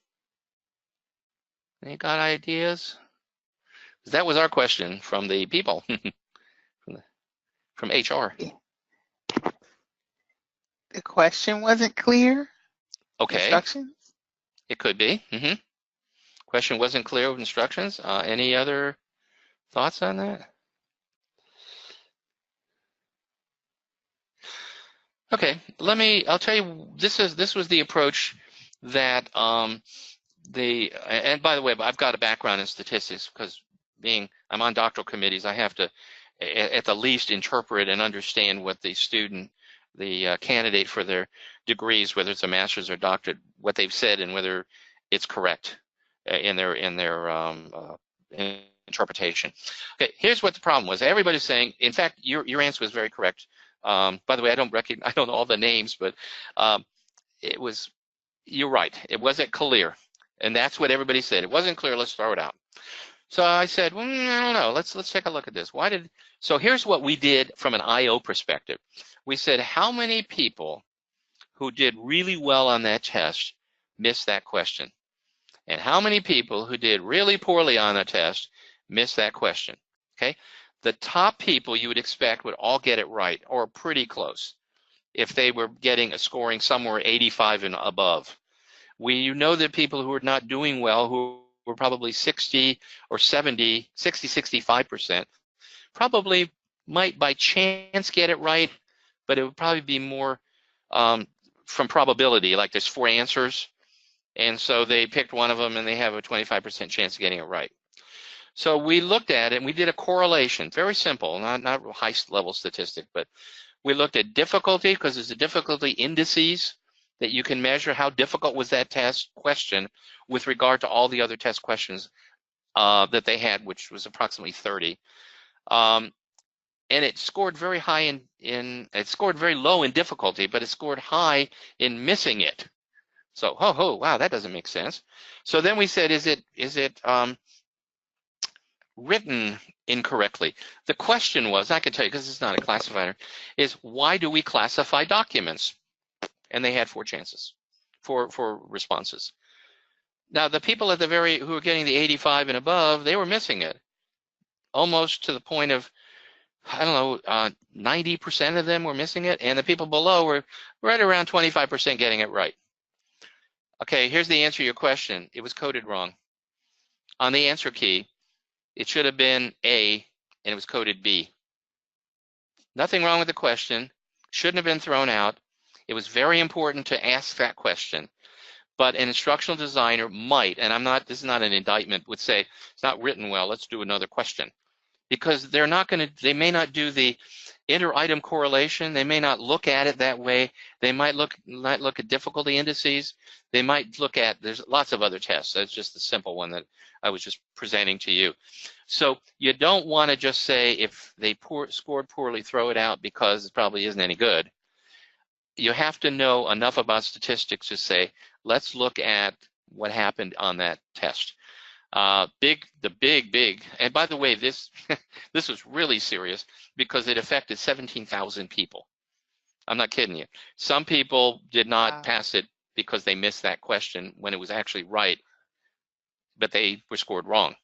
Any got ideas? That was our question from the people, from HR. The question wasn't clear? Okay. Instructions? It could be. Question wasn't clear with instructions. Any other thoughts on that? Okay, I'll tell you, this was the approach that and by the way, I've got a background in statistics because I'm on doctoral committees, I have to at the least interpret and understand what the candidate for their degrees, whether it's a master's or doctorate, what they've said and whether it's correct in their interpretation. Okay, here's what the problem was. Everybody's saying, in fact, your answer was very correct. By the way, I don't know all the names, but you're right. It wasn't clear, and that's what everybody said. It wasn't clear. Let's throw it out. So I said, well, I don't know. Let's take a look at this. So here's what we did from an IO perspective. We said, how many people who did really well on that test missed that question? And how many people who did really poorly on the test missed that question? Okay, the top people you would expect would all get it right or pretty close if they were getting a scoring somewhere 85 and above. You know that people who are not doing well, who were probably 60 or 70, 60, 65%, probably might by chance get it right, but it would probably be more from probability, like there's 4 answers, and so they picked one of them and they have a 25% chance of getting it right. So we looked at it and we did a correlation, very simple, not high level statistic, but we looked at difficulty, because there's a difficulty indices that you can measure how difficult was that test question with regard to all the other test questions that they had, which was approximately 30. And it scored very high it scored very low in difficulty, but it scored high in missing it. So, wow, that doesn't make sense. So then we said, is it written incorrectly? The question was, I can tell you because it's not a classifier, is why do we classify documents? And they had 4 chances, 4 responses. Now the people at the who were getting the 85 and above, they were missing it, almost to the point of, I don't know, 90% of them were missing it, and the people below were right around 25% getting it right. Okay, here's the answer to your question. It was coded wrong. On the answer key, it should have been A, and it was coded B. Nothing wrong with the question. Shouldn't have been thrown out. It was very important to ask that question. But an instructional designer might, and this is not an indictment, would say, it's not written well, let's do another question. Because they may not do the inter-item correlation. They may not look at it that way. They might look at difficulty indices. They might look at, there's lots of other tests. That's just the simple one that I was just presenting to you. So you don't want to just say if they scored poorly, throw it out because it probably isn't any good. You have to know enough about statistics to say, let's look at what happened on that test. The big, and by the way, this this was really serious because it affected 17,000 people. I'm not kidding you. Some people did not pass it because they missed that question when it was actually right, but they were scored wrong.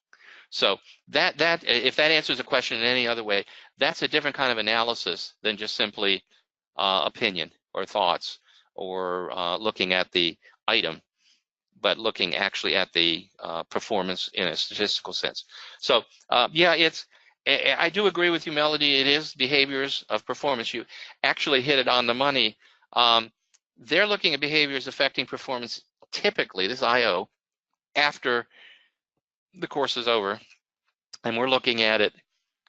So that if that answers a question in any other way, that's a different kind of analysis than just simply opinion or thoughts or looking at the item, but looking actually at the performance in a statistical sense. So yeah, I do agree with you, Melody. It is behaviors of performance. You actually hit it on the money. They're looking at behaviors affecting performance typically, this IO, after the course is over. And we're looking at it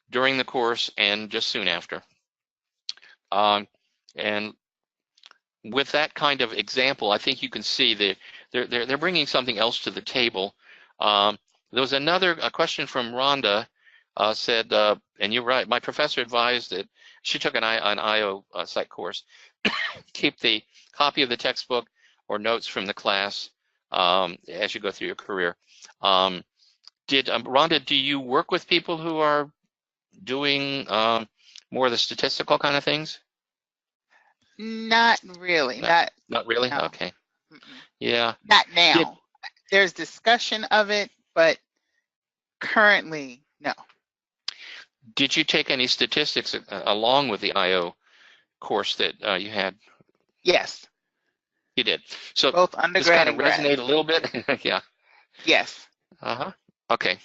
during the course and just soon after. And with that kind of example, I think you can see that they're bringing something else to the table. There was a question from Rhonda, said, and you're right, my professor advised that she took an IO psych course, keep the copy of the textbook or notes from the class as you go through your career. Rhonda, do you work with people who are doing more of the statistical kind of things? Not really. Not really? No. Okay. Yeah. Not now. There's discussion of it, but currently, no. Did you take any statistics along with the IO course that you had? Yes. You did. So both undergrad and grad. This kind of resonate a little bit? Yeah. Yes. Okay.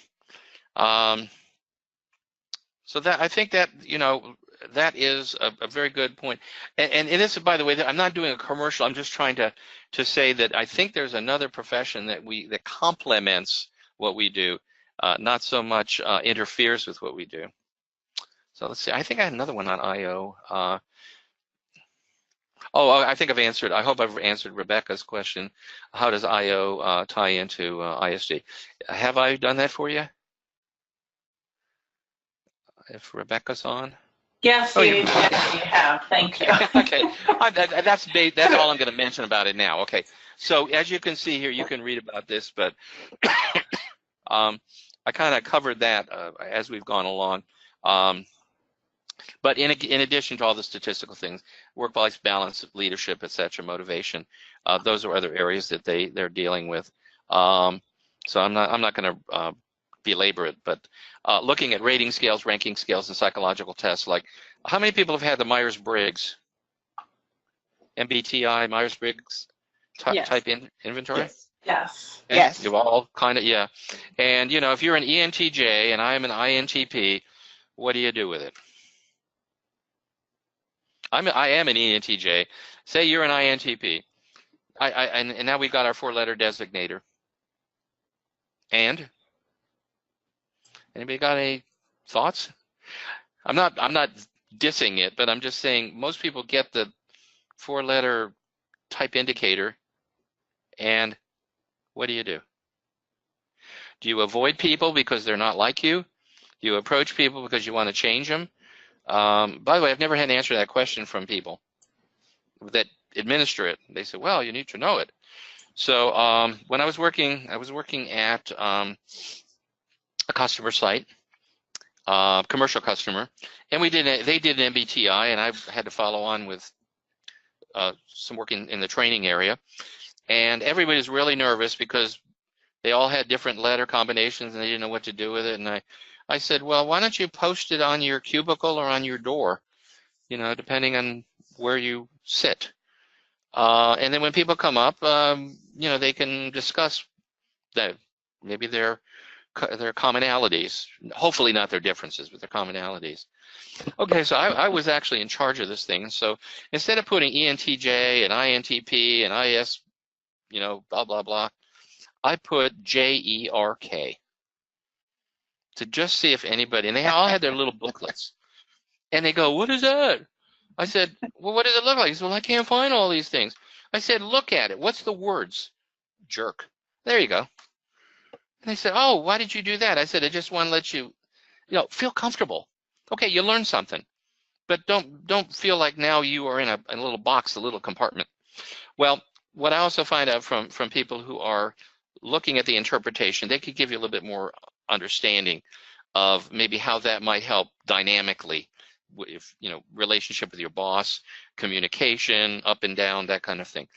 So that I think that that is a very good point. And it is, by the way, I'm not doing a commercial. I'm just trying to say that I think there's another profession that complements what we do, not so much interferes with what we do. So let's see. I think I had another one on IO. I think I've answered. I hope I've answered Rebecca's question. How does IO tie into ISD? Have I done that for you? If Rebecca's on. Yes, you have. Thank you. Okay, that's all I'm going to mention about it now. Okay, so as you can see here, you can read about this, but I kind of covered that as we've gone along. But in addition to all the statistical things, work-life balance, leadership, etc., motivation, those are other areas that they're dealing with. So I'm not going to belabor it, but looking at rating scales, ranking scales, and psychological tests, like how many people have had the Myers-Briggs, MBTI, Myers-Briggs type inventory? Yes. Yes. You've all kind of, yeah. And if you're an ENTJ and I'm an INTP, what do you do with it? I am an ENTJ. Say you're an INTP. And now we've got our 4-letter designator. And anybody got any thoughts? I'm not dissing it, but I'm just saying most people get the 4-letter type indicator, and what do you do? Do you avoid people because they're not like you? Do you approach people because you want to change them? By the way, I've never had an answer to that question from people that administer it. They say, well, you need to know it. So when I was working at a customer site, commercial customer, and they did an MBTI, and I had to follow on with some work in the training area, and everybody was really nervous because they all had different letter combinations and they didn't know what to do with it. And I said, well, why don't you post it on your cubicle or on your door, depending on where you sit. And then when people come up, you know, they can discuss that maybe their commonalities, hopefully not their differences, but their commonalities. Okay, so I was actually in charge of this thing. So instead of putting ENTJ and INTP and IS, you know, blah, blah, blah, I put JERK to just see if anybody, and they all had their little booklets. And they go, what is that? I said, well, what does it look like? He said, well, I can't find all these things. I said, look at it. What's the words? Jerk. There you go. And they said, oh, why did you do that? I said, I just want to let you, you know, feel comfortable. Okay, you learned something, but don't feel like now you are in a little box, a little compartment. Well, what I also find out from people who are looking at the interpretation, they could give you a little bit more understanding of maybe how that might help dynamically, if you know, relationship with your boss, communication, up and down, that kind of thing.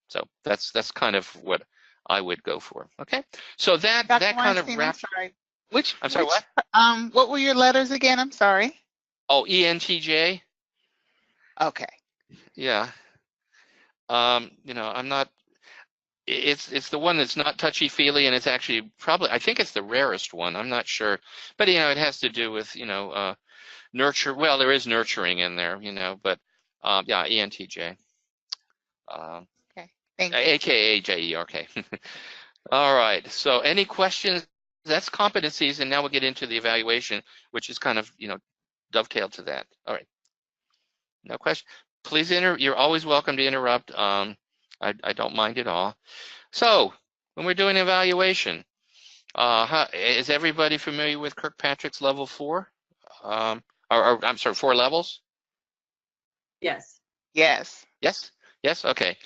So that's kind of what I would go for. Okay, so that Dr. that kind Weinstein, of wraps. I'm sorry, what? What were your letters again? I'm sorry. Oh, ENTJ. Okay. Yeah. You know, I'm not. It's the one that's not touchy-feely, and it's actually probably, I think it's the rarest one. I'm not sure, but you know, it has to do with, you know, nurture. Well, there is nurturing in there, you know, but yeah, ENTJ. Okay. Thank you. AKA JERK. All right. So, any questions? That's competencies, and now we'll get into the evaluation, which is kind of, you know, dovetailed to that. All right. No question. Please you're always welcome to interrupt. I don't mind at all. So, when we're doing evaluation, is everybody familiar with Kirkpatrick's level 4? Or I'm sorry, 4 levels? Yes. Yes. Yes? Yes? Okay.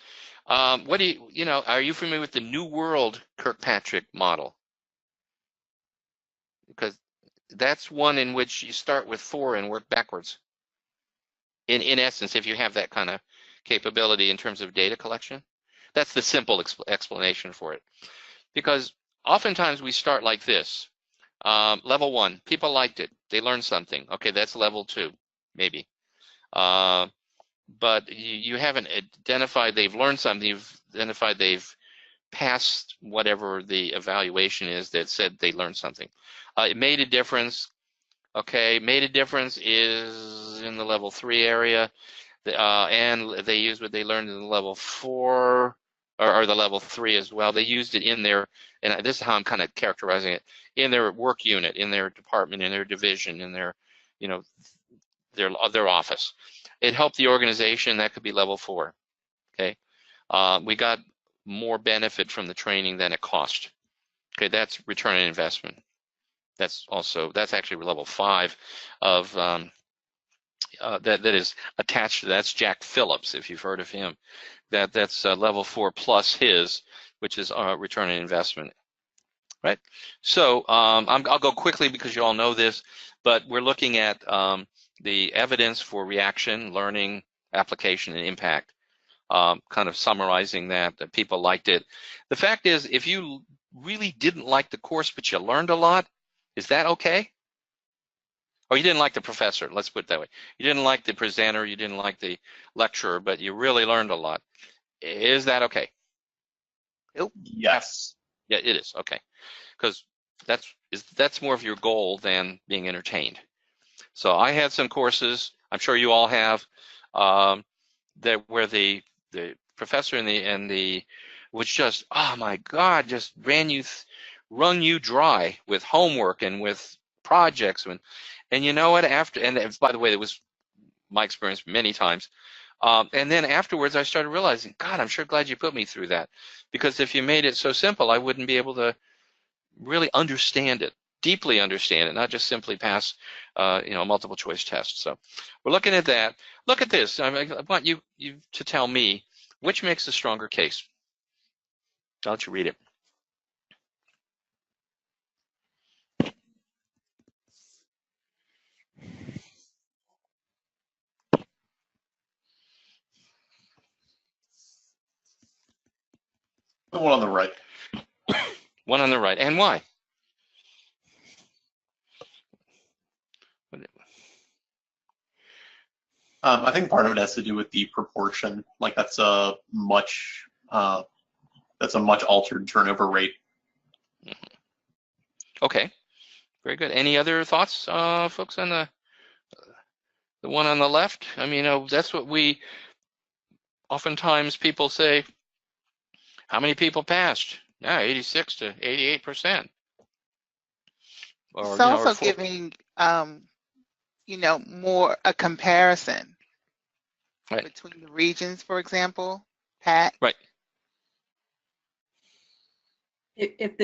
What do you know, are you familiar with the New World Kirkpatrick model? Because that's one in which you start with 4 and work backwards. In essence, if you have that kind of capability in terms of data collection, that's the simple explanation for it. Because oftentimes we start like this. Level 1, people liked it. They learned something. Okay, that's level 2, maybe. But you haven't identified they've learned something. You've identified they've passed whatever the evaluation is that said they learned something. It made a difference. Okay, made a difference is in the level 3 area. And they used what they learned in the level 4 or the level 3 as well. They used it in their, and this is how I'm kind of characterizing it, in their work unit, in their department, in their division, in their, you know, their office. It helped the organization. That could be level 4. Okay, we got more benefit from the training than it cost. Okay, that's return on investment. That's actually level 5 of that is attached to, that's Jack Phillips, if you've heard of him. That's level 4 plus his, which is return on investment. Right. So I'll go quickly because you all know this, but we're looking at the evidence for reaction, learning, application, and impact. Kind of summarizing that people liked it. The fact is, if you really didn't like the course but you learned a lot, is that okay? Or you didn't like the professor, let's put it that way. You didn't like the presenter, you didn't like the lecturer, but you really learned a lot. Is that okay? Yes. Yeah, it is, okay. Because that's more of your goal than being entertained. So I had some courses, I'm sure you all have, that where the professor and the was just, oh my God, just wrung you dry with homework and with projects. And you know what, and by the way, it was my experience many times. And then afterwards, I started realizing, God, I'm sure glad you put me through that. Because if you made it so simple, I wouldn't be able to really understand it, deeply understand it, not just simply pass, you know, multiple choice tests. So we're looking at that. Look at this. I want you to tell me which makes a stronger case. I'll let you read it. The one on the right. One on the right. And why? I think part of it has to do with the proportion. Like that's a much altered turnover rate. Okay, very good. Any other thoughts, folks, on the one on the left? I mean, that's what we oftentimes people say. How many people passed? Yeah, 86 to 88%. Or It's you know, or also giving, more a comparison right, between the regions, for example, Pat. right. If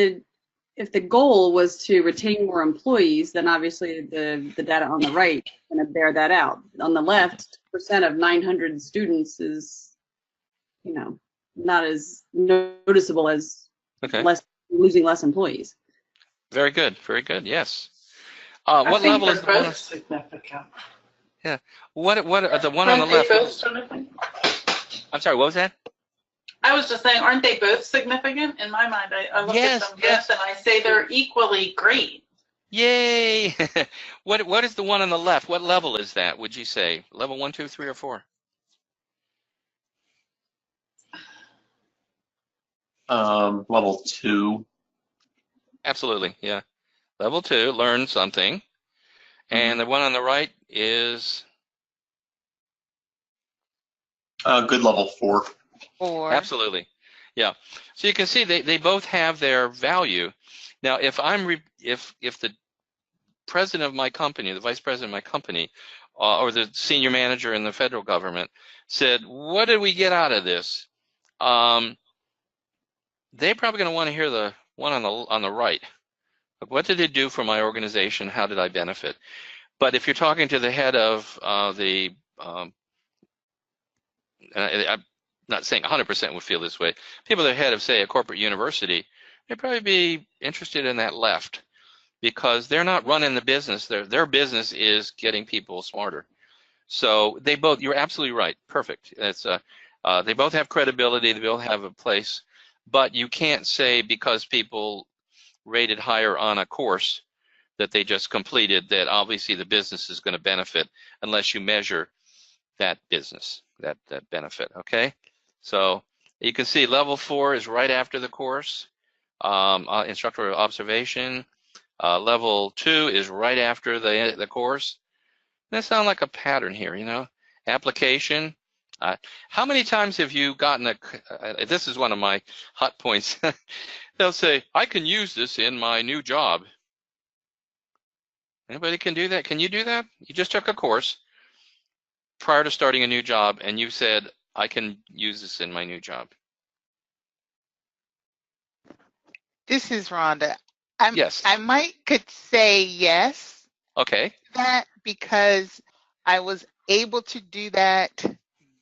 the goal was to retain more employees, then obviously the data on the right is going to bear that out. On the left, percent of 900 students is, not as noticeable as Okay, losing less employees. very good, very good. Yes. I What think level they're is the one? both significant. Yeah. What the one on the Aren't they left? both significant? I'm sorry. What was that? I was just saying, aren't they both significant? In my mind, I look Yes, at them yes. both and I say they're equally great. Yay! What is the one on the left? What level is that? Would you say level 1, 2, 3, or 4? Level 2. Absolutely, yeah. Level 2, learn something, and the one on the right is Good level 4. absolutely, yeah. So you can see they both have their value. Now, if the president of my company, the vice president of my company, or the senior manager in the federal government said, "What did we get out of this?" They're probably going to want to hear the one on the right. What did it do for my organization? How did I benefit? But if you're talking to the head of I'm not saying 100% would feel this way. People that are head of, say, a corporate university, they'd probably be interested in that left because they're not running the business. Their business is getting people smarter. So you're absolutely right. Perfect. They both have credibility. They both have a place. But you can't say because people rated higher on a course that they just completed that obviously the business is going to benefit unless you measure that business, that benefit, okay? So you can see level 4 is right after the course, instructor observation. Level 2 is right after the course. That sounds like a pattern here, application. How many times have you gotten this is one of my hot points. They'll say, I can use this in my new job. Anybody can do that? Can you do that? You just took a course prior to starting a new job and you said, I can use this in my new job. This is Rhonda. Yes. I could say yes. Okay. That because I was able to do that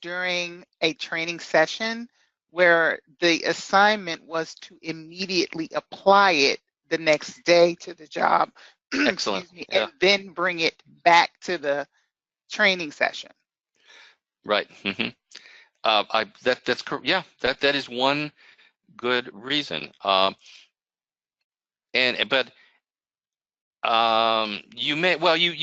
during a training session where the assignment was to immediately apply it the next day to the job. Excellent. Excuse me, Yeah. and then bring it back to the training session. Right. Mm-hmm. That's correct. Yeah. That is one good reason. You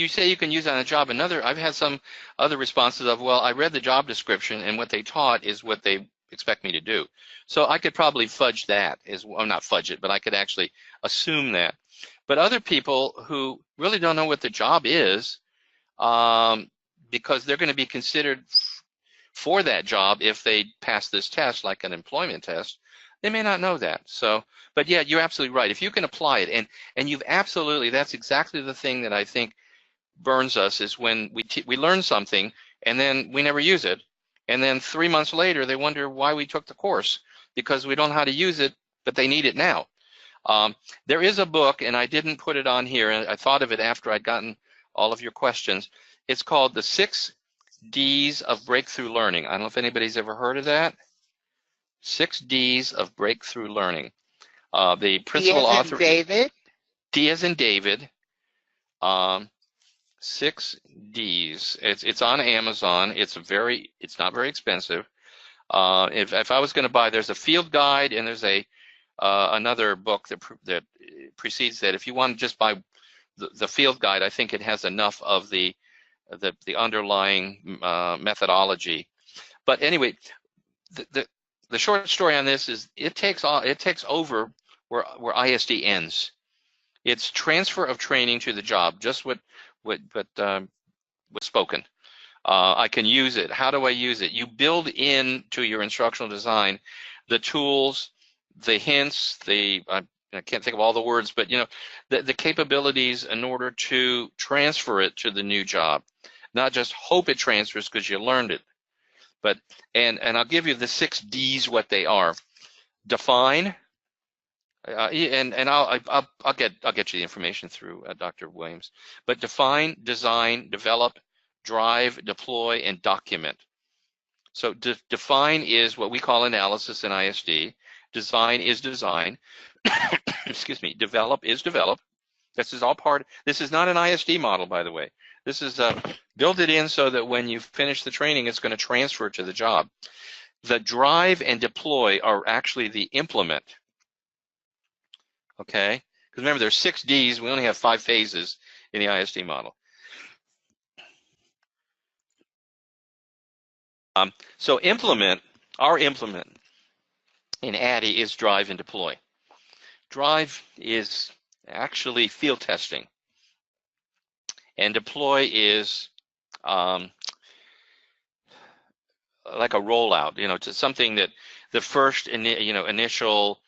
say you can use it on a job. I've had some other responses of, well, I read the job description and what they taught is what they expect me to do. So I could probably fudge that not fudge it, but I could actually assume that. But other people who really don't know what the job is, because they're going to be considered for that job if they pass this test, like an employment test, they may not know that. So, but yeah, you're absolutely right. If you can apply it, and that's exactly the thing that I think burns us is when we learn something and then we never use it, and then 3 months later they wonder why we took the course because we don't know how to use it, but they need it now. There is a book, and I didn't put it on here, and I thought of it after I'd gotten all of your questions. It's called The 6 Ds of Breakthrough Learning. I don't know if anybody's ever heard of that. 6 Ds of Breakthrough Learning. The principal author, D as in David. 6 Ds. It's on Amazon. It's not very expensive. If I was going to buy, there's a field guide and there's another book that precedes that. If you want to just buy the field guide, I think it has enough of the the underlying methodology. But anyway, the short story on this is it takes over where ISD ends. It's transfer of training to the job, just what was spoken. I can use it. How do I use it? You build into your instructional design the tools, the hints, I can't think of all the words, but you know, the capabilities in order to transfer it to the new job. Not just hope it transfers because you learned it, but and I'll give you the 6 Ds, what they are. Define, and I'll get you the information through Dr. Williams. But define, design, develop, drive, deploy, and document. So define is what we call analysis in ISD. Design is design. Excuse me. Develop is develop. This is all part. This is not an ISD model, by the way. This is build it in so that when you finish the training, it's going to transfer to the job. The drive and deploy are actually the implement. Okay, because remember there's 6 Ds. We only have 5 phases in the ISD model. So our implement in ADDIE is drive and deploy. Drive is actually field testing, and deploy is like a rollout, you know, to something that the first initial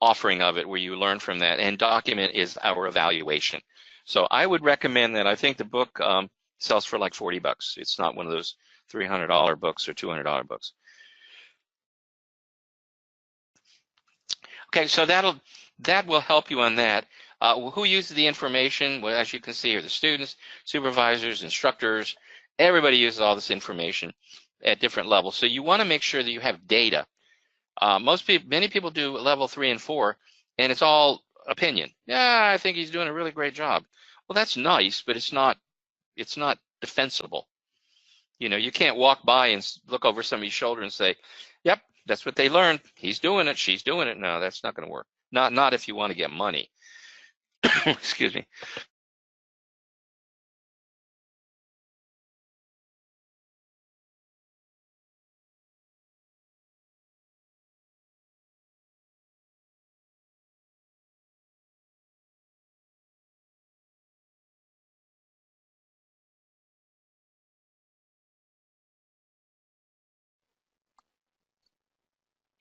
offering of it where you learn from that, and document is our evaluation. So I would recommend that. I think the book sells for like $40. It's not one of those $300 books or $200 books. Okay, so that will help you on that. Who uses the information? Well, as you can see here, the students, supervisors, instructors, everybody uses all this information at different levels. So you want to make sure that you have data. Many people do level 3 and 4, and it's all opinion. Yeah, I think he's doing a really great job. Well, that's nice, but it's not defensible. You know, you can't walk by and look over somebody's shoulder and say, "Yep, that's what they learned. He's doing it. She's doing it." No, that's not going to work. Not if you want to get money. Excuse me.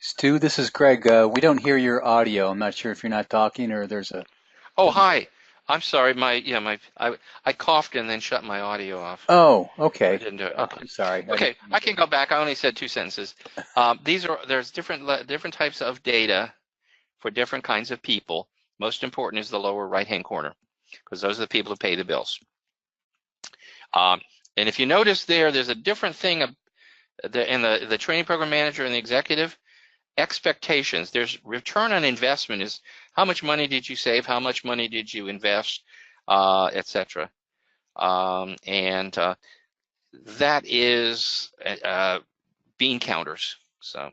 Stu, this is Greg. We don't hear your audio. I'm not sure if you're not talking or there's a. Oh, hi. I'm sorry. I coughed and then shut my audio off. Oh, I okay. didn't do it. Okay. I'm sorry. Okay, I can go back. I only said 2 sentences. There's different types of data for different kinds of people. Most important is the lower right-hand corner, because those are the people who pay the bills. And if you notice there's a different thing in the training program manager and the executive. Expectations. There's return on investment is how much money did you save, how much money did you invest, etc. And that is bean counters. So,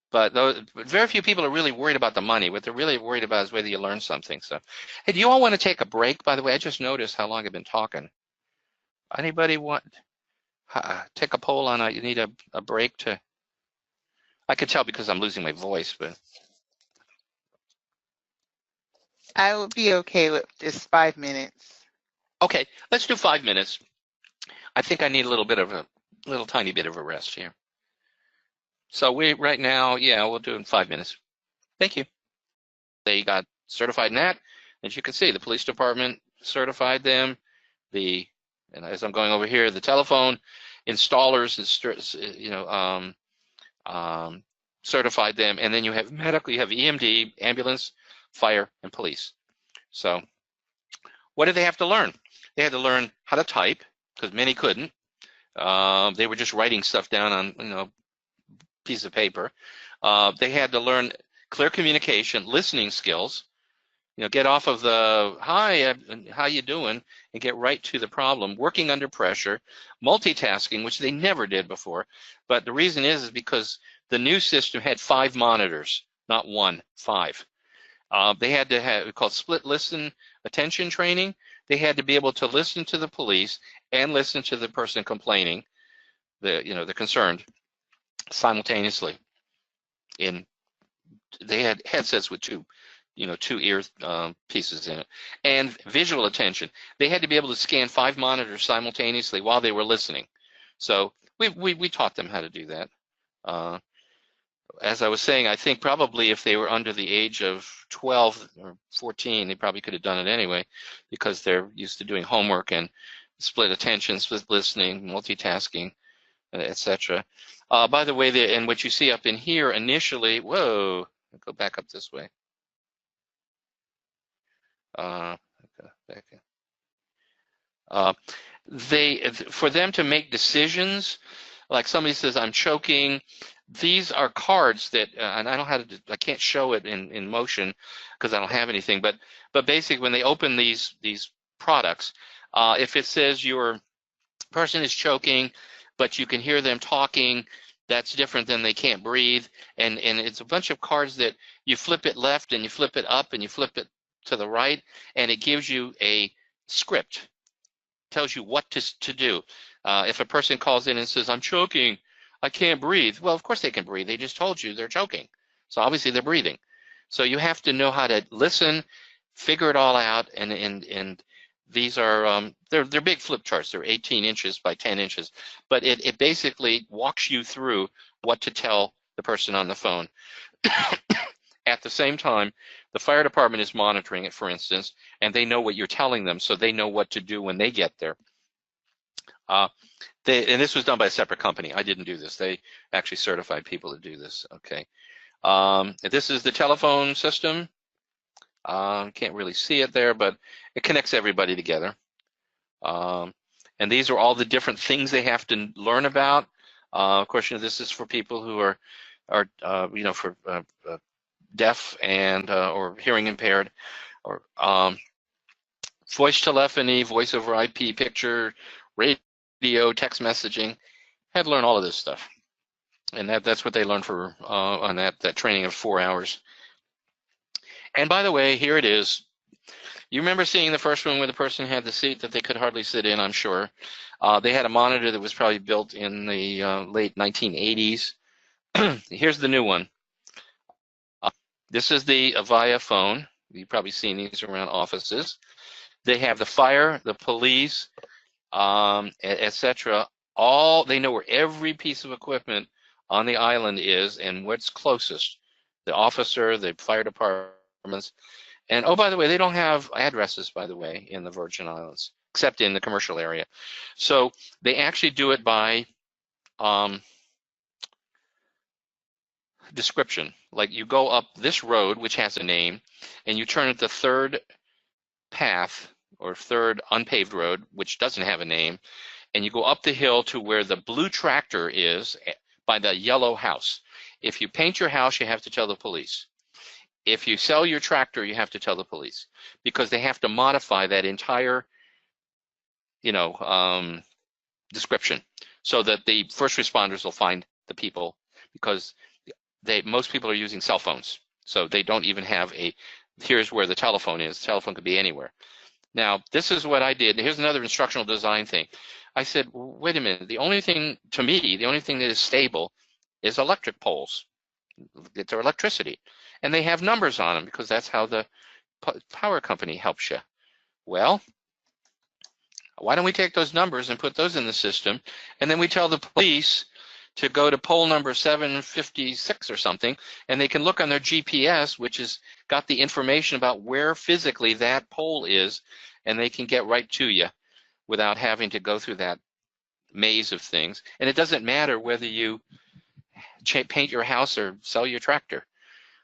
but very few people are really worried about the money. What they're really worried about is whether you learn something. So, hey, do you all want to take a break? By the way, I just noticed how long I've been talking. Anybody want take a poll on you need a break to? I could tell because I'm losing my voice, but. I would be okay with just 5 minutes. Okay, let's do 5 minutes. I think I need a little tiny bit of a rest here. So right now, yeah, we'll do it in 5 minutes. Thank you. They got certified in that. As you can see, the police department certified them. And as I'm going over here, the telephone installers, certified them, and then you have medical, you have EMD, ambulance, fire, and police. So what did they have to learn? They had to learn how to type, because many couldn't. They were just writing stuff down on piece of paper. They had to learn clear communication, listening skills. Get off of the hi, how you doing, and get right to the problem. Working under pressure, multitasking, which they never did before. But the reason is because the new system had 5 monitors, not 1, 5. They had to have called split listen attention training. they had to be able to listen to the police and listen to the person complaining, the concerned, simultaneously. They had headsets with two ear pieces in it, and visual attention. They had to be able to scan 5 monitors simultaneously while they were listening. So we taught them how to do that. As I was saying, I think probably if they were under the age of 12 or 14, they probably could have done it anyway, because they're used to doing homework and split attention, split listening, multitasking, etc. By the way, and what you see up in here initially, whoa, go back up this way. Back in. For them to make decisions, like somebody says, I'm choking, these are cards that, and I can't show it in motion because I don't have anything, but basically when they open these products, if it says your person is choking, but you can hear them talking, that's different than they can't breathe, and it's a bunch of cards that you flip it left and you flip it up and you flip it to the right, and it gives you a script, tells you what to do. If a person calls in and says, I'm choking, I can't breathe, well, of course they can breathe. They just told you they're choking. So obviously they're breathing. So you have to know how to listen, figure it all out, and these are, they're big flip charts. They're 18 inches by 10 inches, but it basically walks you through what to tell the person on the phone. At the same time, the fire department is monitoring it, for instance, and they know what you're telling them, so they know what to do when they get there. And this was done by a separate company. I didn't do this. They actually certified people to do this. Okay. This is the telephone system. Can't really see it there, but it connects everybody together. And these are all the different things they have to learn about. Of course, this is for people who are for deaf and or hearing impaired, or voice telephony, voice over IP, picture, radio, text messaging. Had to learn all of this stuff, and that's what they learned for on that training of 4 hours. And by the way, here it is. You remember seeing the first one where the person had the seat that they could hardly sit in, I'm sure. They had a monitor that was probably built in the late 1980s. Here's the new one. This is the Avaya phone. You've probably seen these around offices. They have the fire, the police, etc. They know where every piece of equipment on the island is and what's closest. The officer, the fire departments. And oh, by the way, they don't have addresses, by the way, in the Virgin Islands, except in the commercial area. So they actually do it by description. Like you go up this road, which has a name, and you turn at the third path or third unpaved road, which doesn't have a name, and you go up the hill to where the blue tractor is by the yellow house. If you paint your house, you have to tell the police. If you sell your tractor, you have to tell the police, because they have to modify that entire, description so that the first responders will find the people, because most people are using cell phones. So they don't even have here's where the telephone is. The telephone could be anywhere. Now, this is what I did. Here's another instructional design thing. I said, wait a minute. The only thing that is stable is electric poles. It's their electricity. And they have numbers on them because that's how the power company helps you. Well, why don't we take those numbers and put those in the system, and then we tell the police to go to pole number 756 or something, and they can look on their GPS, which has got the information about where physically that pole is, and they can get right to you without having to go through that maze of things. And it doesn't matter whether you paint your house or sell your tractor.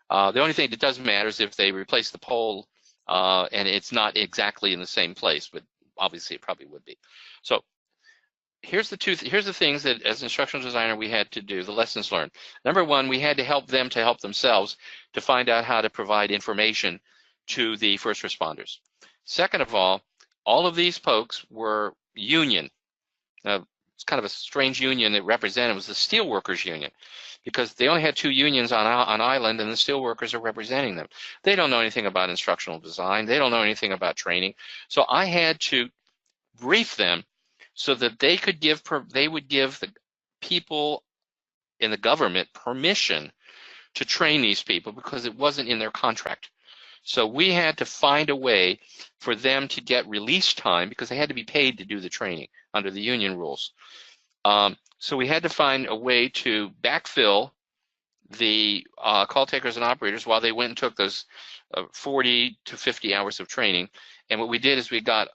The only thing that does matter is if they replace the pole and it's not exactly in the same place, but obviously it probably would be. So here's the things that as instructional designer we had to do, the lessons learned. Number one, we had to help them to help themselves to find out how to provide information to the first responders. Second of all of these folks were union. it's kind of a strange union that represented was the Steelworkers Union, because they only had 2 unions on island, and the steelworkers are representing them. They don't know anything about instructional design. They don't know anything about training. So I had to brief them so that they would give the people in the government permission to train these people, because it wasn't in their contract. So we had to find a way for them to get release time, because they had to be paid to do the training under the union rules. So we had to find a way to backfill the call takers and operators while they went and took those 40 to 50 hours of training. And what we did is we got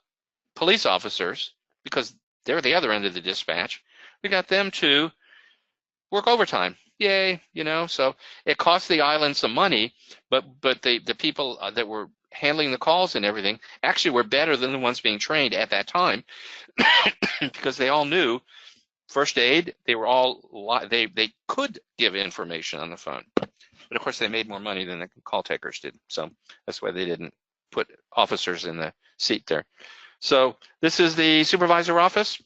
police officers, because they're the other end of the dispatch, we got them to work overtime. Yay, so it cost the island some money, but the people that were handling the calls and everything actually were better than the ones being trained at that time, because they all knew first aid. They were all they could give information on the phone, but of course they made more money than the call takers did, so that's why they didn't put officers in the seat there. So this is the supervisor office.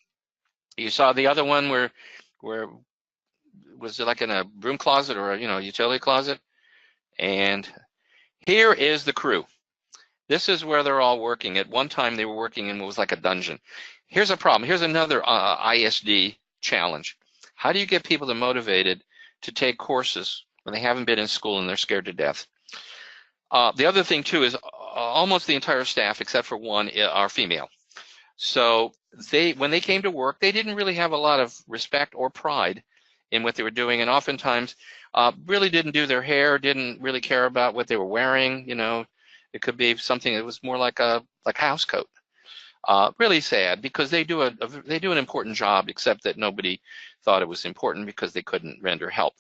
You saw the other one where was it like in a broom closet or a utility closet? And here is the crew. This is where they're all working. At one time they were working in what was like a dungeon. Here's a problem. Here's another ISD challenge. How do you get people motivated to take courses when they haven't been in school and they're scared to death? The other thing too is almost the entire staff, except for one, are female. So when they came to work, they didn't really have a lot of respect or pride in what they were doing, and oftentimes really didn't do their hair, didn't really care about what they were wearing. It could be something that was more like a house coat. Really sad, because they do an important job, except that nobody thought it was important because they couldn't render help.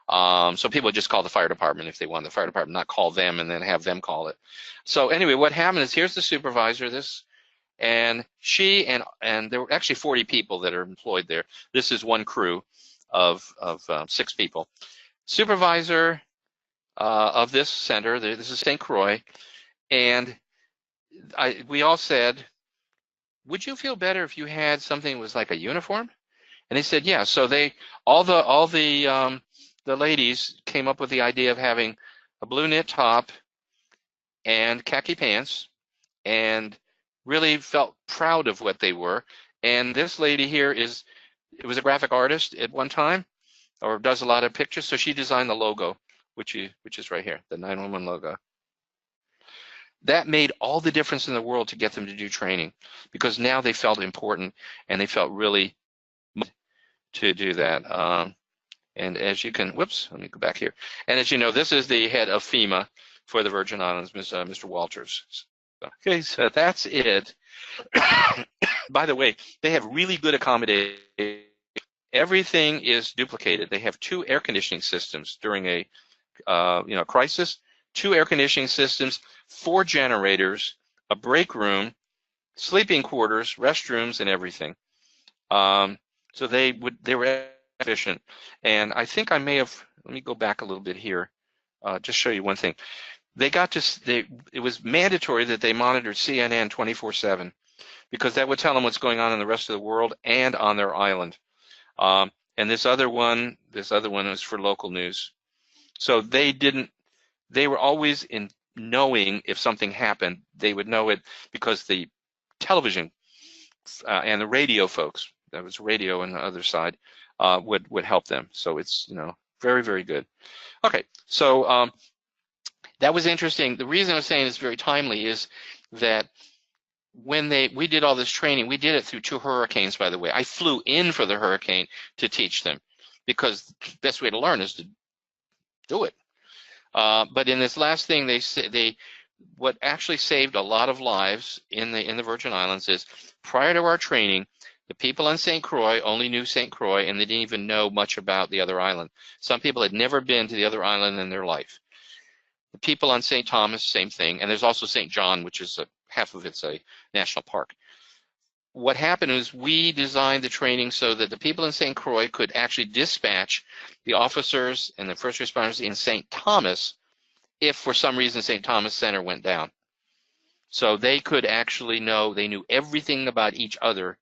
So people would just call the fire department if they wanted the fire department, not call them and then have them call it. So anyway, what happened is, here's the supervisor, and she and there were actually 40 people that are employed there. This is one crew of 6 people. Supervisor of this center, this is St. Croix, and we all said, would you feel better if you had something that was like a uniform? And they said, yeah. So all the ladies came up with the idea of having a blue knit top and khaki pants, and really felt proud of what they were. And this lady here was a graphic artist at one time, or does a lot of pictures. So she designed the logo, which is right here, the 911 logo. That made all the difference in the world to get them to do training, because now they felt important and they felt really to do that. And as you can, whoops, let me go back here. And as you know, this is the head of FEMA for the Virgin Islands, Mr. Walters. Okay, so that's it. By the way, they have really good accommodation. Everything is duplicated. They have 2 air conditioning systems during a crisis, 2 air conditioning systems, 4 generators, a break room, sleeping quarters, restrooms, and everything. So they were efficient. And I think I may have, let me go back a little bit here, just show you one thing. It was mandatory that they monitored CNN 24/7, because that would tell them what's going on in the rest of the world and on their island. And this other one was for local news. So they were always in knowing if something happened. They would know it because the television and the radio folks, that was radio on the other side, would help them. So it's very, very good. Okay, so that was interesting. The reason I was saying it's very timely is that when we did all this training, we did it through 2 hurricanes, by the way. I flew in for the hurricane to teach them, because the best way to learn is to do it. But in this last thing, what actually saved a lot of lives in the Virgin Islands is, prior to our training, the people on St. Croix only knew St. Croix, and they didn't even know much about the other island. Some people had never been to the other island in their life. The people on St. Thomas, same thing, and there's also St. John, which is half of it's a national park. What happened is, we designed the training so that the people in St. Croix could actually dispatch the officers and the first responders in St. Thomas if for some reason St. Thomas Center went down. So they could actually know, they knew everything about each other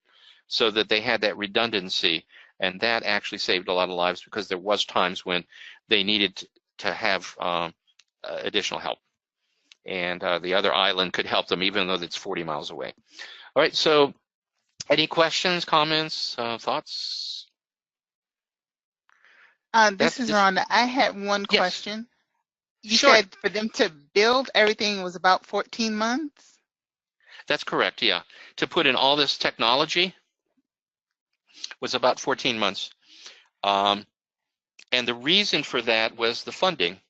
so that they had that redundancy, and that actually saved a lot of lives because there was times when they needed to have additional help, and the other island could help them even though it's 40 miles away. All right, so any questions, comments, thoughts? This is Rhonda. I had one Yes. question. You Sure. said for them to build everything was about 14 months? That's correct, yeah. To put in all this technology was about 14 months. And the reason for that was the funding.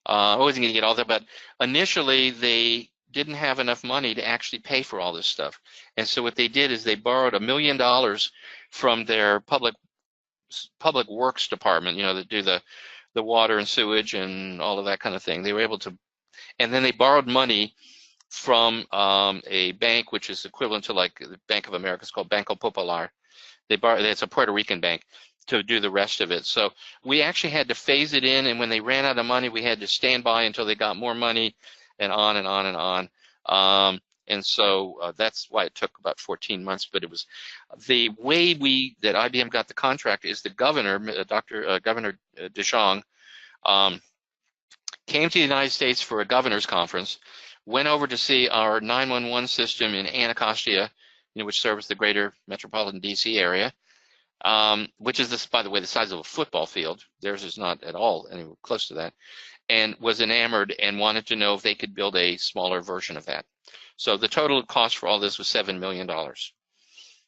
I wasn't going to get all that, but initially they didn't have enough money to actually pay for all this stuff. And so what they did is they borrowed $1 million from their public works department, you know, that do the water and sewage and all of that kind of thing. They were able to, and then they borrowed money from a bank which is equivalent to like the Bank of America. It's called Banco Popular. It's a Puerto Rican bank to do the rest of it. So we actually had to phase it in, and when they ran out of money, we had to stand by until they got more money, and on and on and on. And so that's why it took about 14 months. But it was the way that IBM got the contract is the governor, Governor DeJong, came to the United States for a governor's conference, went over to see our 911 system in Anacostia, which serves the greater metropolitan DC area, which is, this, by the way, the size of a football field. Theirs is not at all anywhere close to that, and was enamored and wanted to know if they could build a smaller version of that. So the total cost for all this was $7 million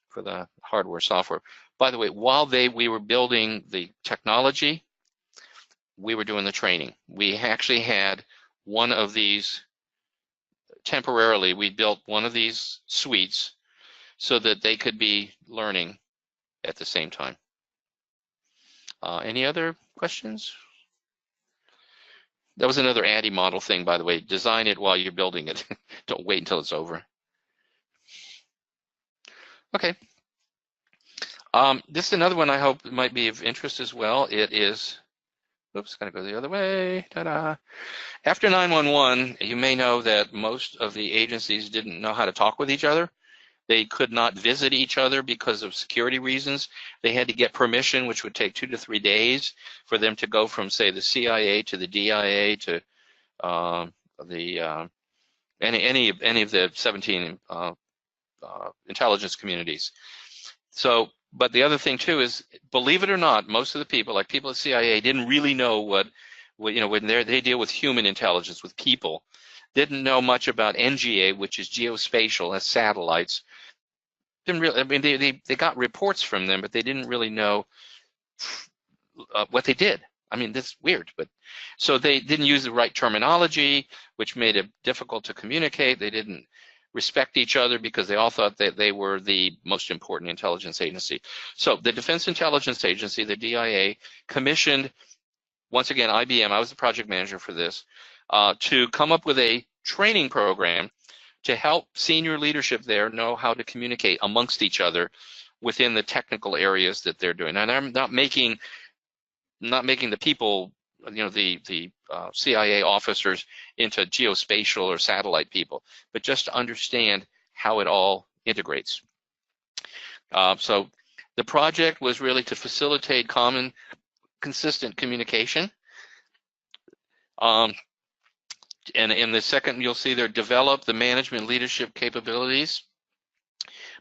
for the hardware, software. By the way, while we were building the technology, we were doing the training. We actually had one of these temporarily. We built one of these suites so that they could be learning at the same time. Any other questions? That was another ADDIE model thing, by the way. Design it while you're building it. Don't wait until it's over. Okay. This is another one I hope might be of interest as well. It is, oops, gotta go the other way. Ta-da. After 911, you may know that most of the agencies didn't know how to talk with each other. They could not visit each other because of security reasons. They had to get permission, which would take 2 to 3 days for them to go from, say, the CIA to the DIA to any of the 17 intelligence communities. So, but the other thing too is, believe it or not, most of the people, like people at CIA, didn't really know what you know, when they deal with human intelligence, with people, didn't know much about NGA, which is geospatial, as satellites. Didn't really, I mean, they got reports from them, but they didn't really know what they did. I mean, that's weird, but so they didn't use the right terminology, which made it difficult to communicate. They didn't respect each other because they all thought that they were the most important intelligence agency. So the Defense Intelligence Agency, the DIA, commissioned, once again, IBM, I was the project manager for this, to come up with a training program to help senior leadership there know how to communicate amongst each other within the technical areas that they're doing. And I'm not making the people, you know, the CIA officers into geospatial or satellite people, but just to understand how it all integrates. So the project was really to facilitate common, consistent communication. And in the second, you'll see there, develop the management leadership capabilities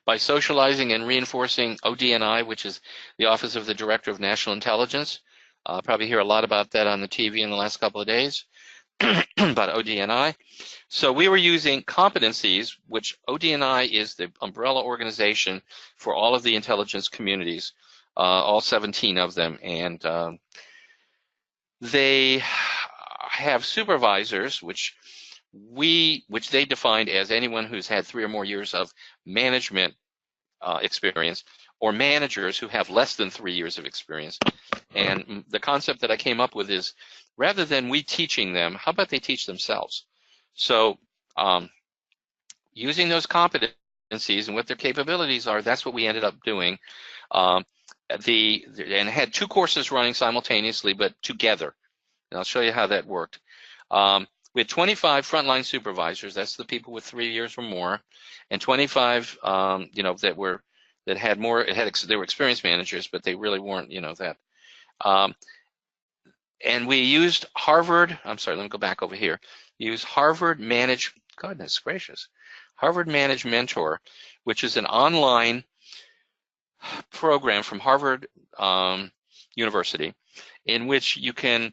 by socializing and reinforcing ODNI, which is the Office of the Director of National Intelligence. Probably hear a lot about that on the TV in the last couple of days, about ODNI. So we were using Competencies, which ODNI is the umbrella organization for all of the intelligence communities, all 17 of them. And they have supervisors, which they defined as anyone who's had 3 or more years of management experience, or managers who have less than 3 years of experience. And the concept that I came up with is, rather than we teaching them, how about they teach themselves? So using those competencies and what their capabilities are, that's what we ended up doing. And had 2 courses running simultaneously, but together. And I'll show you how that worked. We had 25 frontline supervisors, that's the people with 3 years or more, and 25, you know, that were that had more. They were experienced managers, but they really weren't, that. And we used Harvard. I'm sorry. Let me go back over here. Use Harvard Manage. Goodness gracious, Harvard Manage Mentor, which is an online program from Harvard University, in which you can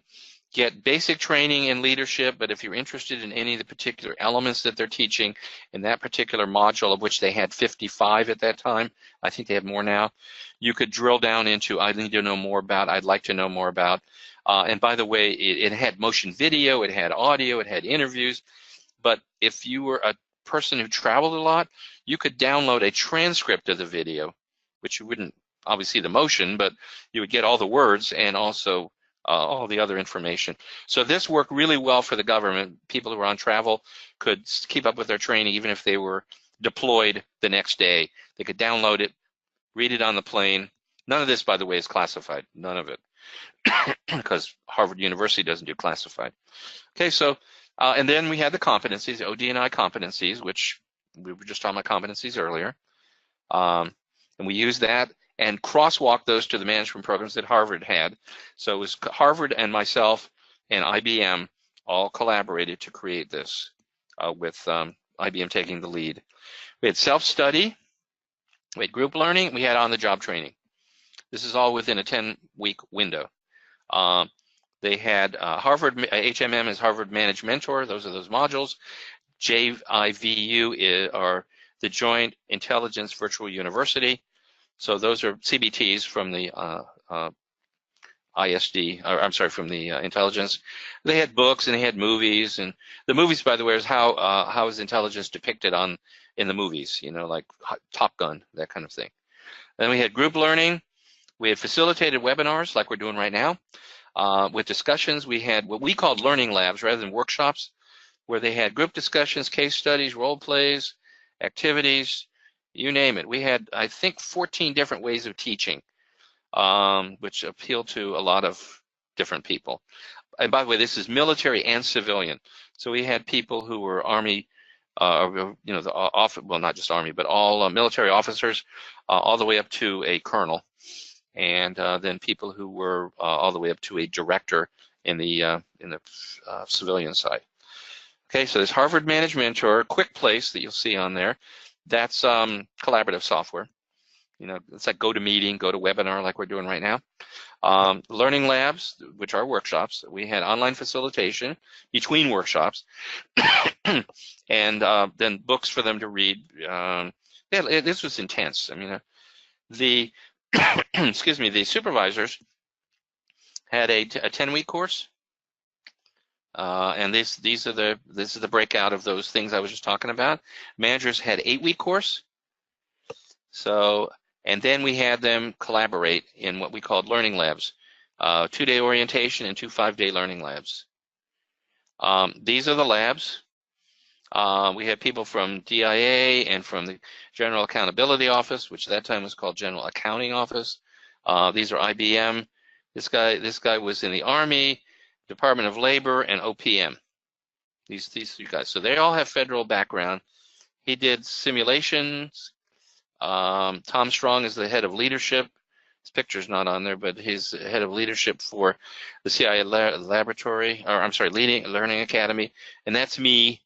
get basic training in leadership, but if you're interested in any of the particular elements that they're teaching in that particular module, of which they had 55 at that time, I think they have more now, you could drill down into, I need to know more about, I'd like to know more about. And by the way, it had motion video, it had audio, it had interviews, but if you were a person who traveled a lot, you could download a transcript of the video, which you wouldn't obviously the motion, but you would get all the words and also all the other information. So this worked really well for the government. People who were on travel could keep up with their training even if they were deployed the next day. They could download it, read it on the plane. None of this, by the way, is classified. None of it, because Harvard University doesn't do classified. Okay, so, and then we had the competencies, OD&I competencies, which we were just talking about competencies earlier. And we used that and crosswalk those to the management programs that Harvard had. So it was Harvard and myself and IBM all collaborated to create this, with IBM taking the lead. We had self-study, we had group learning, we had on-the-job training. This is all within a 10-week window. They had Harvard, HMM is Harvard Managed Mentor, those are those modules. JIVU are the Joint Intelligence Virtual University. So those are CBTs from the ISD, or I'm sorry, from the intelligence. They had books and they had movies, and the movies, by the way, is how is intelligence depicted in the movies, like Top Gun, that kind of thing. Then we had group learning. We had facilitated webinars like we're doing right now. With discussions, we had what we called learning labs rather than workshops, where they had group discussions, case studies, role plays, activities, you name it. We had, I think, 14 different ways of teaching, which appeal to a lot of different people. And by the way, this is military and civilian. So we had people who were Army, well, not just Army, but all military officers, all the way up to a colonel, and then people who were all the way up to a director in the civilian side. Okay, so there's Harvard Managed Mentor, Quick Place that you'll see on there. That's collaborative software. It's like GoToMeeting, GoToWebinar, like we're doing right now. Learning labs, which are workshops. We had online facilitation between workshops, and then books for them to read. This was intense. I mean, the excuse me, the supervisors had a 10-week course, and this is the breakout of those things I was just talking about. Managers had 8-week course. So, and then we had them collaborate in what we called learning labs, 2-day orientation and 2 5-day learning labs. These are the labs. We had people from DIA and from the General Accountability Office, which at that time was called General Accounting Office. These are IBM. This guy was in the Army, Department of Labor, and OPM. These 3 guys. So they all have federal background. He did simulations. Tom Strong is the head of leadership. His picture's not on there, but he's head of leadership for the CIA Laboratory, or I'm sorry, Learning Academy. And that's me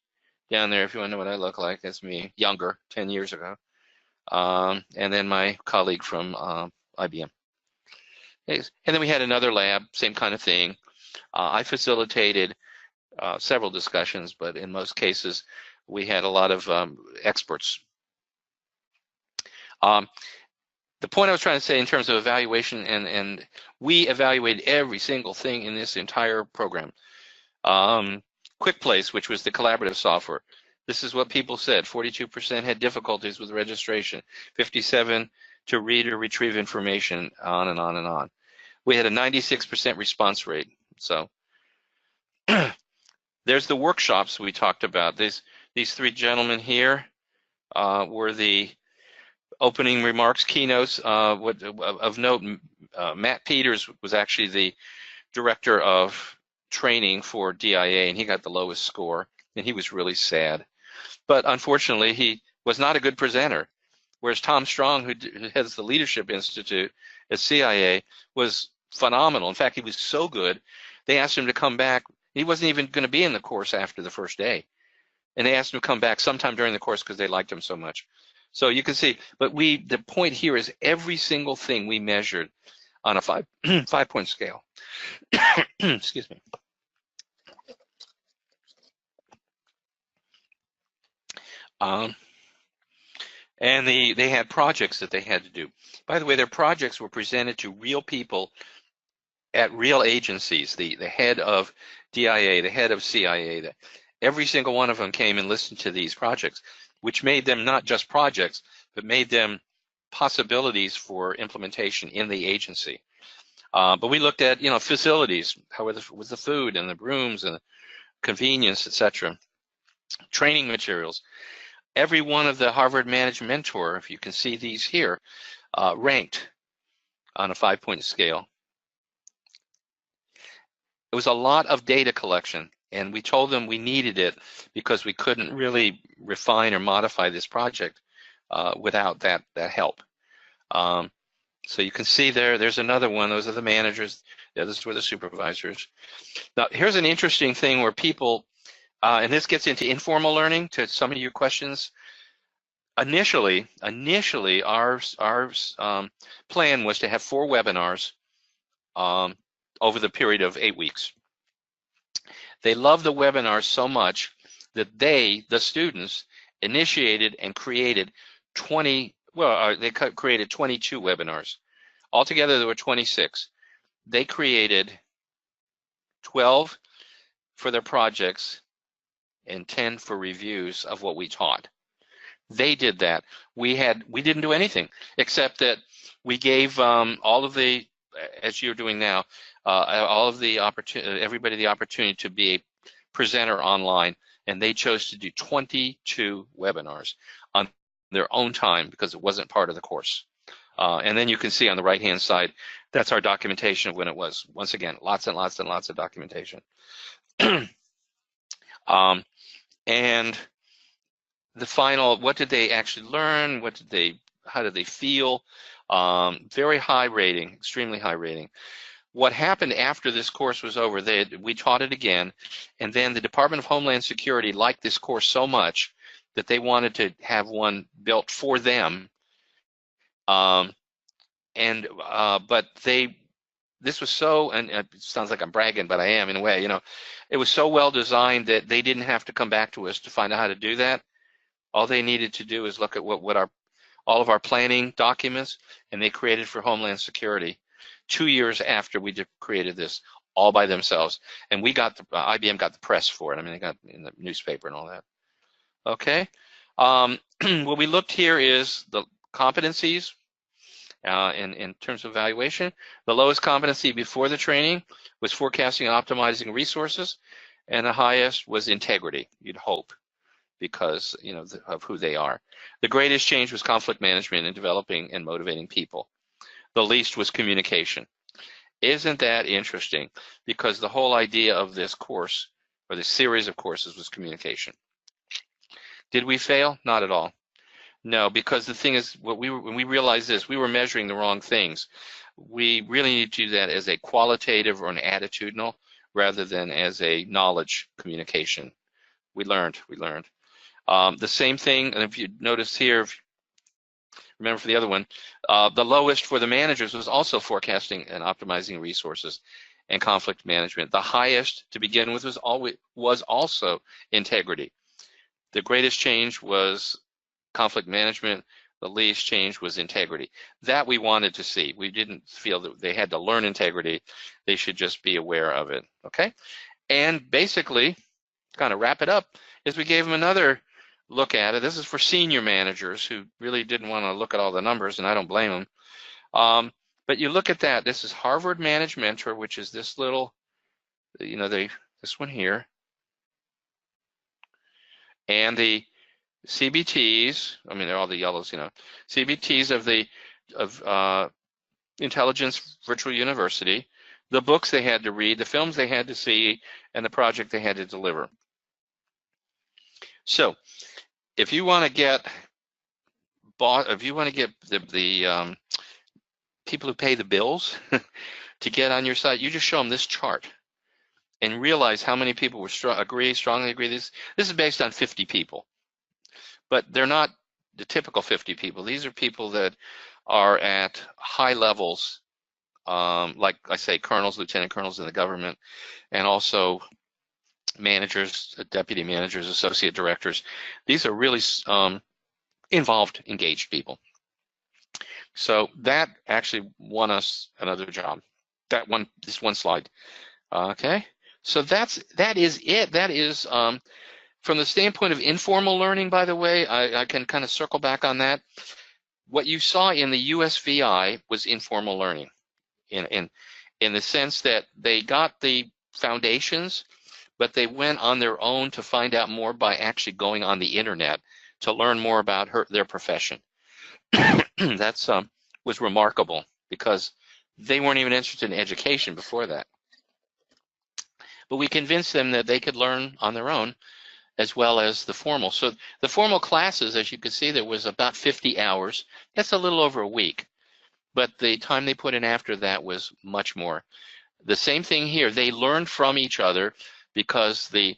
down there, if you want to know what I look like. That's me, younger, 10 years ago. And then my colleague from IBM. And then we had another lab, same kind of thing. I facilitated several discussions, but in most cases, we had a lot of experts. The point I was trying to say in terms of evaluation, and we evaluated every single thing in this entire program. Quick Place, which was the collaborative software. This is what people said. 42% had difficulties with registration, 57% to read or retrieve information, on and on and on. We had a 96% response rate. So there's the workshops we talked about. These 3 gentlemen here were the opening remarks, keynotes. Of note, Matt Peters was actually the director of training for DIA, and he got the lowest score, and he was really sad. But unfortunately, he was not a good presenter. whereas Tom Strong, who heads the Leadership Institute at CIA, was phenomenal. In fact, he was so good, they asked him to come back. He wasn't even going to be in the course after the first day. And they asked him to come back sometime during the course because they liked him so much. So you can see, but the point here is every single thing we measured on a 5-point scale. Excuse me. And they had projects that they had to do. By the way, their projects were presented to real people at real agencies, the head of DIA, the head of CIA. Every single one of them came and listened to these projects, which made them not just projects, but made them possibilities for implementation in the agency. But we looked at, facilities, how was the food and the rooms and the convenience, etc. Training materials. Every one of the Harvard Managed Mentor, if you can see these here, ranked on a 5-point scale. It was a lot of data collection, and we told them we needed it because we couldn't really refine or modify this project without that help. So you can see there's another one. Those are the managers. The others were the supervisors. Now, here's an interesting thing where people, and this gets into informal learning, to some of your questions. Initially, our plan was to have 4 webinars over the period of 8 weeks. They loved the webinars so much that the students, initiated and created 22 webinars. Altogether, there were 26. They created 12 for their projects and 10 for reviews of what we taught. They did that. We didn't do anything except that we gave all of the, as you're doing now, all of the everybody the opportunity to be a presenter online, and they chose to do 22 webinars on their own time because it wasn't part of the course. And then you can see on the right-hand side, that's our documentation of when it was. Once again, lots and lots and lots of documentation. And the final, what did they actually learn? How did they feel? Very high rating, extremely high rating. What happened after this course was over, we taught it again, and then the Department of Homeland Security liked this course so much that they wanted to have one built for them. But this was so, and it sounds like I'm bragging, but I am in a way, it was so well designed that they didn't have to come back to us to find out how to do that. All they needed to do is look at all of our planning documents, and they created for Homeland Security 2 years after we created this, all by themselves. And we got IBM got the press for it. I mean, they got in the newspaper and all that. Okay. What we looked here is the competencies in terms of evaluation. The lowest competency before the training was forecasting and optimizing resources, and the highest was integrity, you'd hope, because of who they are. The greatest change was conflict management and developing and motivating people. The least was communication. Isn't that interesting? Because the whole idea of this course, or this series of courses, was communication. Did we fail? Not at all. No, because the thing is, when we realized this, we were measuring the wrong things. We really need to do that as a qualitative or an attitudinal rather than as a knowledge communication. We learned. The same thing, and if you notice here, remember for the other one, the lowest for the managers was also forecasting and optimizing resources and conflict management. The highest to begin with was also integrity. The greatest change was conflict management. The least change was integrity. That we wanted to see. We didn't feel that they had to learn integrity. They should just be aware of it, okay? And basically, to kind of wrap it up, is we gave them another look at it. This is for senior managers who really didn't want to look at all the numbers, and I don't blame them. But you look at that. This is Harvard Managed Mentor, which is this little, this one here. And the CBTs, I mean, they're all the yellows, CBTs of Intelligence Virtual University, the books they had to read, the films they had to see, and the project they had to deliver. So if you want to get to get the people who pay the bills to get on your side, you just show them this chart and realize how many people were strongly agree. This is based on 50 people, but they're not the typical 50 people. These are people that are at high levels, like I say, colonels, lieutenant colonels in the government, and also managers, deputy managers, associate directors. These are really involved, engaged people. So that actually won us another job. This one slide. Okay, so that is it. That is from the standpoint of informal learning. By the way, I can kind of circle back on that. What you saw in the USVI was informal learning, in the sense that they got the foundations, but they went on their own to find out more by actually going on the internet to learn more about their profession. That's was remarkable because they weren't even interested in education before that. But we convinced them that they could learn on their own as well as the formal. So the formal classes, as you can see, there was about 50 hours. That's a little over a week. But the time they put in after that was much more. The same thing here. They learned from each other because the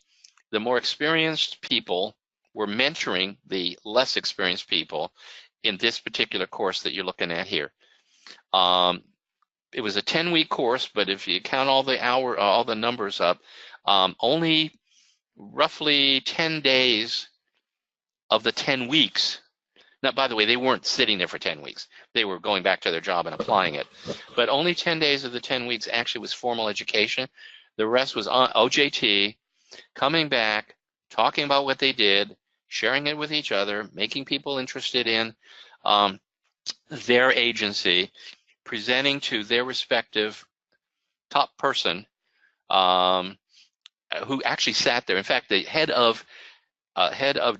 more experienced people were mentoring the less experienced people in this particular course that you're looking at here. It was a 10-week course, but if you count all the numbers up, only roughly 10 days of the 10 weeks. Now, by the way, they weren't sitting there for 10 weeks. They were going back to their job and applying it. But only 10 days of the 10 weeks actually was formal education. The rest was on OJT, coming back, talking about what they did, sharing it with each other, making people interested in their agency, presenting to their respective top person who actually sat there. In fact, the head of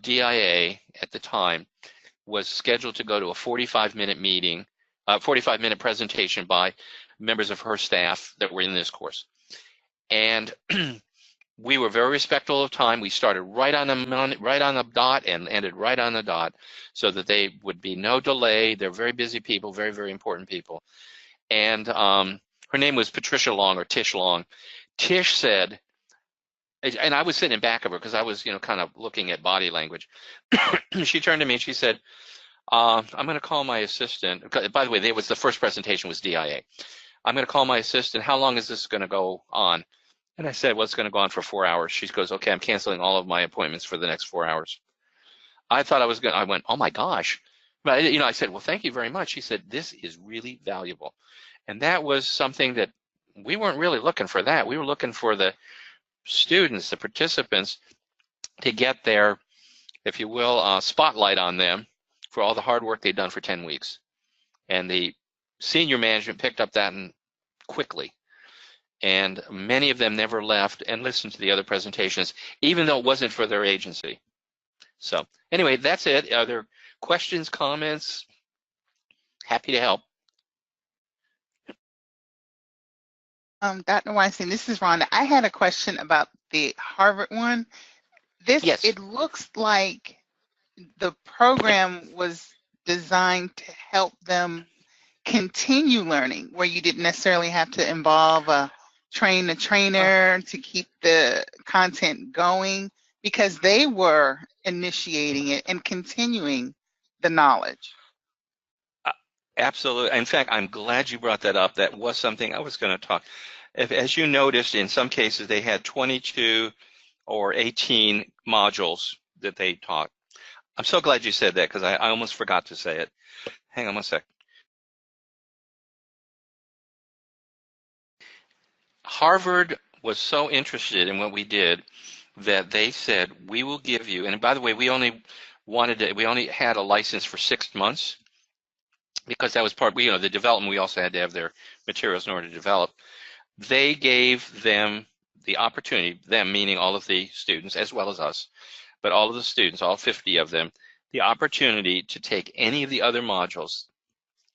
DIA at the time was scheduled to go to a 45-minute meeting, 45-minute presentation by members of her staff that were in this course. And we were very respectful of time. We started right on the dot and ended right on the dot, so that they would be no delay. They're very busy people, very, very important people. And her name was Patricia Long, or Tish Long. Tish said, and I was sitting in back of her because I was, kind of looking at body language. She turned to me and she said, I'm going to call my assistant. By the way, the first presentation was DIA. I'm going to call my assistant. How long is this going to go on? And I said, well, it's going to go on for 4 hours. She goes, okay, I'm canceling all of my appointments for the next 4 hours. I thought I went, oh my gosh. But, I said, well, thank you very much. She said, this is really valuable. And that was something that we weren't really looking for that. We were looking for the students, the participants, to get their, if you will, spotlight on them for all the hard work they'd done for 10 weeks. And the senior management picked up that quickly. And many of them never left and listened to the other presentations, even though it wasn't for their agency. So anyway, that's it. Are there questions, comments? Happy to help. Dr. Weinstein, this is Rhonda. I had a question about the Harvard one. Yes. It looks like the program was designed to help them continue learning, where you didn't necessarily have to involve a trainer to keep the content going, because they were initiating it and continuing the knowledge. Absolutely. In fact, I'm glad you brought that up. That was something I was going to talk. As you noticed, in some cases, they had 22 or 18 modules that they taught. I'm so glad you said that because I almost forgot to say it. Hang on one sec. Harvard was so interested in what we did that they said, we will give you, and by the way, we only had a license for 6 months because that was part, the development, we also had to have their materials in order to develop. They gave them the opportunity, them meaning all of the students as well as us, but all of the students, all 50 of them, the opportunity to take any of the other modules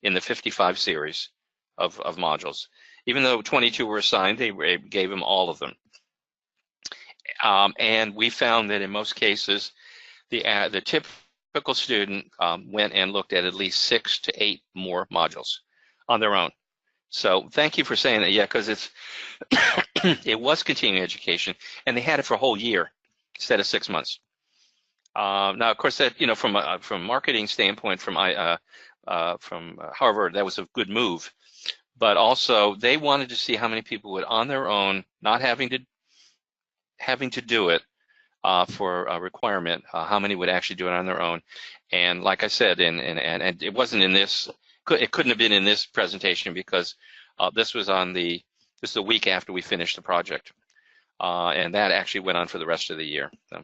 in the 55 series of modules. Even though 22 were assigned, they gave them all of them. And we found that in most cases, the typical student went and looked at least 6 to 8 more modules on their own. So thank you for saying that. Yeah, because it's it was continuing education, and they had it for a whole year instead of 6 months. Now, of course, that from a marketing standpoint, from Harvard, that was a good move. But also, they wanted to see how many people would, on their own, not having to do it for a requirement, how many would actually do it on their own. And like I said, and it wasn't in this. It couldn't have been in this presentation because this was the week after we finished the project, and that actually went on for the rest of the year. So,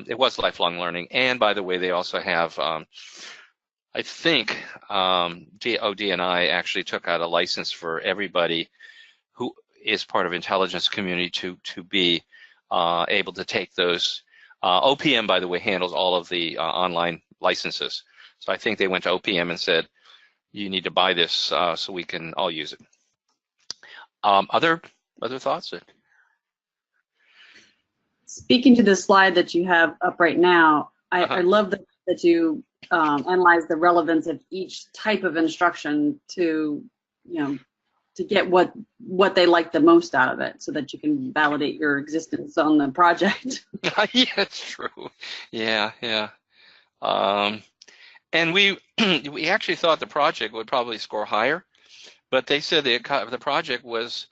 it was lifelong learning. And by the way, they also have, I think, OD&I actually took out a license for everybody who is part of intelligence community to be able to take those. OPM, by the way, handles all of the online licenses. So I think they went to OPM and said, you need to buy this so we can all use it. Other thoughts? Speaking to the slide that you have up right now, I love that you analyze the relevance of each type of instruction to get what they like the most out of it, so that you can validate your existence on the project. Yeah, it's true. Yeah. And we actually thought the project would probably score higher, but they said the project was,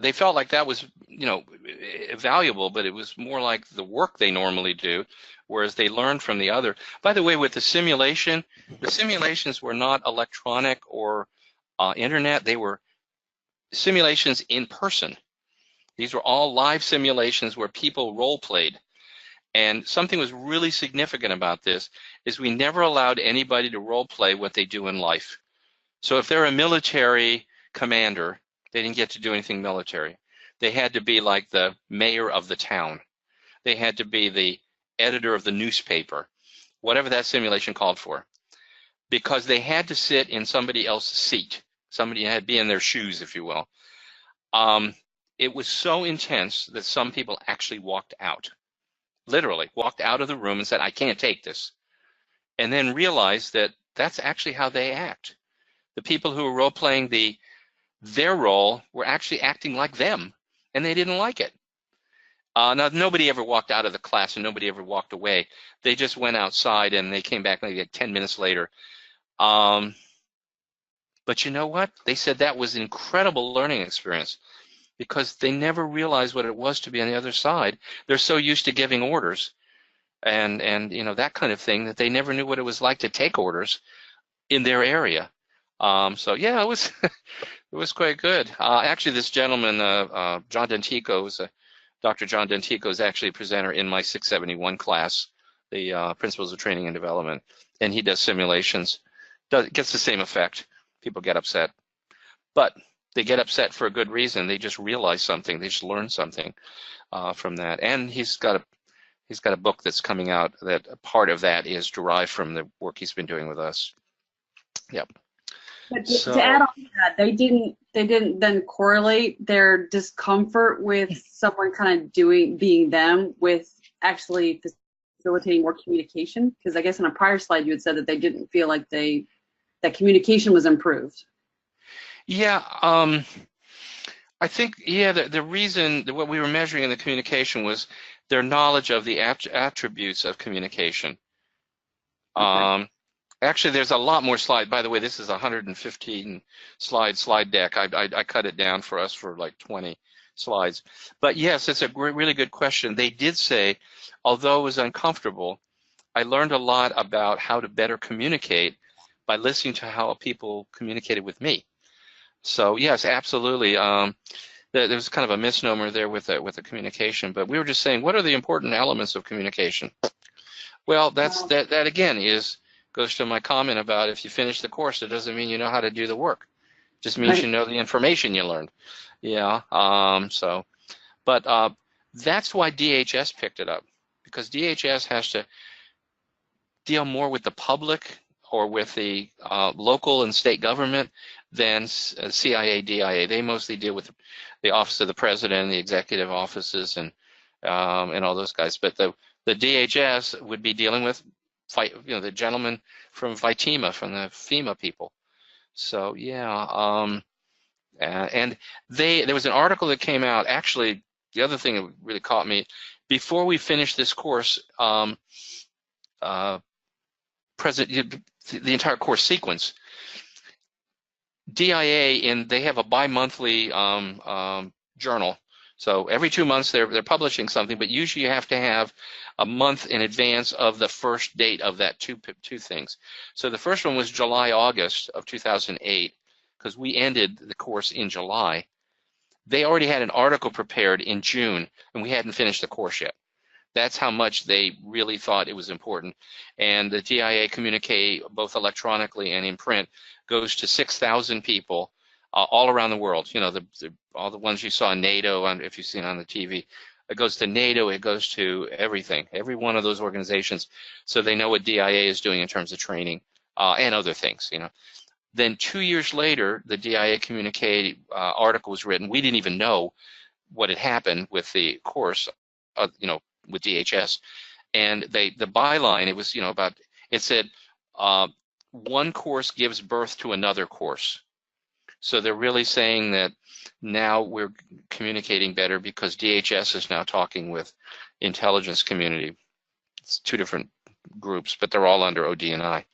they felt like that was valuable, but it was more like the work they normally do, whereas they learned from the other. By the way, with the simulations were not electronic or internet. They were simulations in person. These were all live simulations where people role played. And something was really significant about this is we never allowed anybody to role play what they do in life. So if they're a military commander, they didn't get to do anything military. They had to be like the mayor of the town. They had to be the editor of the newspaper, whatever that simulation called for, because they had to sit in somebody else's seat. Somebody had to be in their shoes, if you will. It was so intense that some people actually walked out. Literally walked out of the room and said, I can't take this. And then realized that that's actually how they act. The people who were role-playing their role were actually acting like them, and they didn't like it. Now, nobody ever walked out of the class and nobody ever walked away. They just went outside and they came back maybe like 10 minutes later. But you know what? They said that was an incredible learning experience, because they never realized what it was to be on the other side. They're so used to giving orders and that kind of thing that they never knew what it was like to take orders in their area. So yeah, it was it was quite good. Actually, this gentleman, John Dentico, Dr. John Dentico, is actually a presenter in my 671 class, the Principles of Training and Development, and he does simulations. Gets the same effect. People get upset, but they get upset for a good reason. They just realize something. They just learn something from that. And he's got a book that's coming out that a part of that is derived from the work he's been doing with us. Yep. But to add on to that, they didn't then correlate their discomfort with someone kind of being them with actually facilitating more communication. Because I guess in a prior slide you had said that they didn't feel like that communication was improved. Yeah, I think, the reason that what we were measuring in the communication was their knowledge of the attributes of communication. Okay. Actually, there's a lot more slide. By the way, this is a 115 slide deck. I cut it down for us for like 20 slides. But yes, it's a really good question. They did say, although it was uncomfortable, I learned a lot about how to better communicate by listening to how people communicated with me. So yes, absolutely. There's kind of a misnomer there with the communication, but we were just saying, what are the important elements of communication? Well, that again goes to my comment about if you finish the course, it doesn't mean you know how to do the work. It just means you know the information you learned. Yeah. But that's why DHS picked it up, because DHS has to deal more with the public or with the local and state government than CIA, DIA. They mostly deal with the Office of the President, the executive offices, and all those guys. But the DHS would be dealing with the gentleman from Vitima, from the FEMA people. So yeah, and there was an article that came out. Actually, the other thing that really caught me, before we finished this course, the entire course sequence, DIA, and they have a bi-monthly journal. So every 2 months they're publishing something, but usually you have to have a month in advance of the first date of that two things. So the first one was July, August of 2008, because we ended the course in July. They already had an article prepared in June, and we hadn't finished the course yet. That's how much they really thought it was important. And the DIA communique, both electronically and in print, goes to 6,000 people all around the world. You know, all the ones you saw in NATO, if you've seen on the TV. It goes to NATO, it goes to everything, every one of those organizations, so they know what DIA is doing in terms of training and other things, you know. Then 2 years later, the DIA communique article was written. We didn't even know what had happened with the course, you know, with DHS. And the byline, it was, you know, it said, one course gives birth to another course. So they're really saying that now we're communicating better because DHS is now talking with intelligence community. It's two different groups, but they're all under OD&I.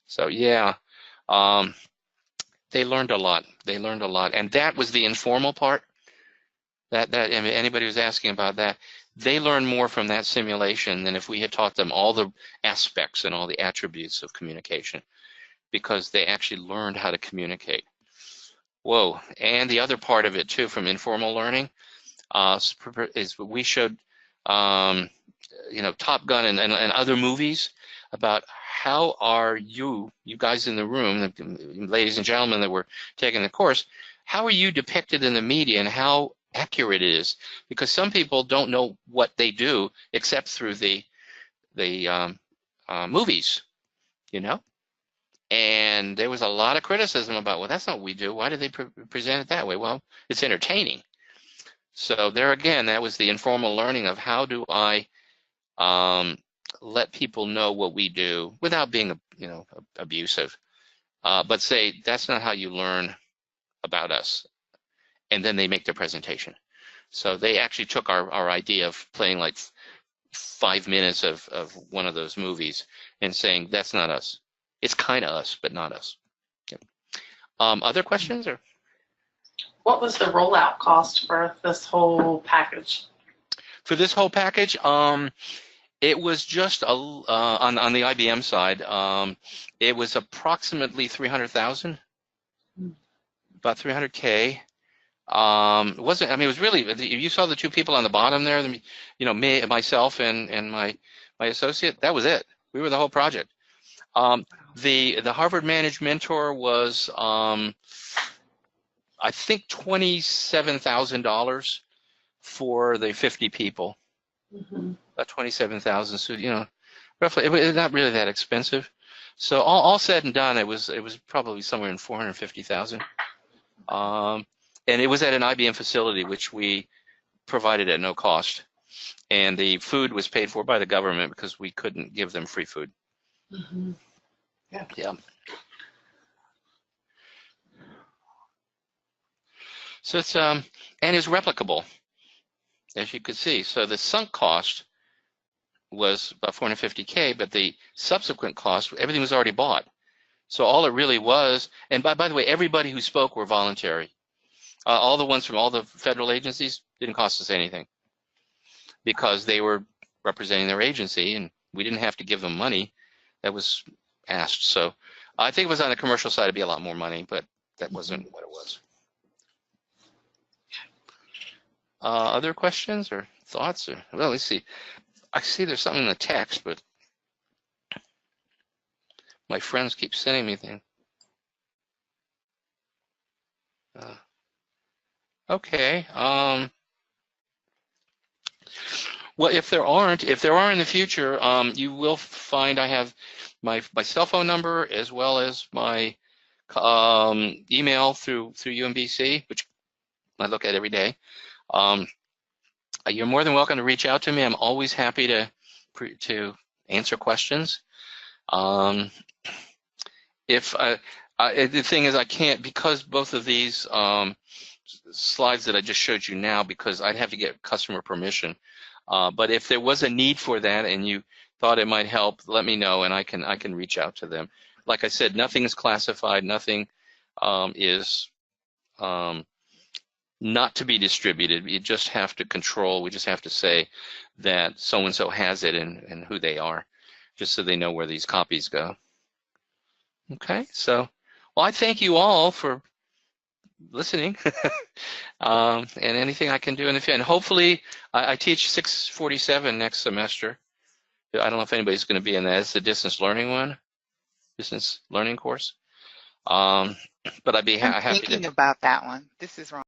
So yeah, they learned a lot. They learned a lot, and that was the informal part. I mean, anybody who's asking about that, they learned more from that simulation than if we had taught them all the aspects and all the attributes of communication, because they actually learned how to communicate. Whoa, and the other part of it too, from informal learning, is we showed, you know, Top Gun and other movies about how are you guys in the room, the ladies and gentlemen that were taking the course, how are you depicted in the media and how accurate it is? Because some people don't know what they do except through the movies, you know? And there was a lot of criticism about, well, that's not what we do. Why do they present it that way? Well, it's entertaining. So there again, that was the informal learning of how do I let people know what we do without being, you know, abusive. But say, that's not how you learn about us. And then they make their presentation. So they actually took our idea of playing like 5 minutes of one of those movies and saying, that's not us. It's kind of us, but not us. Yep. Other questions? Or What was the rollout cost for this whole package? For this whole package, it was just on the IBM side. It was approximately 300,000, about 300K. It wasn't. I mean, it was really. You saw the two people on the bottom there. You know, me, myself, and my associate. That was it. We were the whole project. The Harvard Managed Mentor was, I think, $27,000 for the 50 people. Mm-hmm. About 27,000. So, you know, roughly, it was not really that expensive. So all said and done, it was probably somewhere in 450,000. And it was at an IBM facility, which we provided at no cost. And the food was paid for by the government because we couldn't give them free food. Mm-hmm. Yeah. Yeah. So it's and it's replicable, as you could see. So the sunk cost was about 450K, but the subsequent cost, everything was already bought. So all it really was, and by the way, everybody who spoke were voluntary. All the ones from all the federal agencies didn't cost us anything because they were representing their agency, and we didn't have to give them money. That was asked. So I think it was on the commercial side, it'd be a lot more money, but that wasn't what it was. Other questions or thoughts? Or, well, let's see. I see there's something in the text, but my friends keep sending me things. Okay. Well, if there are in the future, you will find I have my cell phone number as well as my email through UMBC, which I look at every day. You're more than welcome to reach out to me. I'm always happy to answer questions. If the thing is, I can't, because both of these slides that I just showed you now, because I'd have to get customer permission. But if there was a need for that and you thought it might help, let me know and I can reach out to them. Like I said, nothing is classified, nothing is not to be distributed. You just have to control, we just have to say that so-and-so has it and who they are, just so they know where these copies go. Okay, so, well, I thank you all for listening. And anything I can do in the future. And hopefully, I teach 647 next semester. I don't know if anybody's going to be in that. It's the distance learning one, distance learning course. But I'd be I'm happy to. thinking about that one. This is wrong.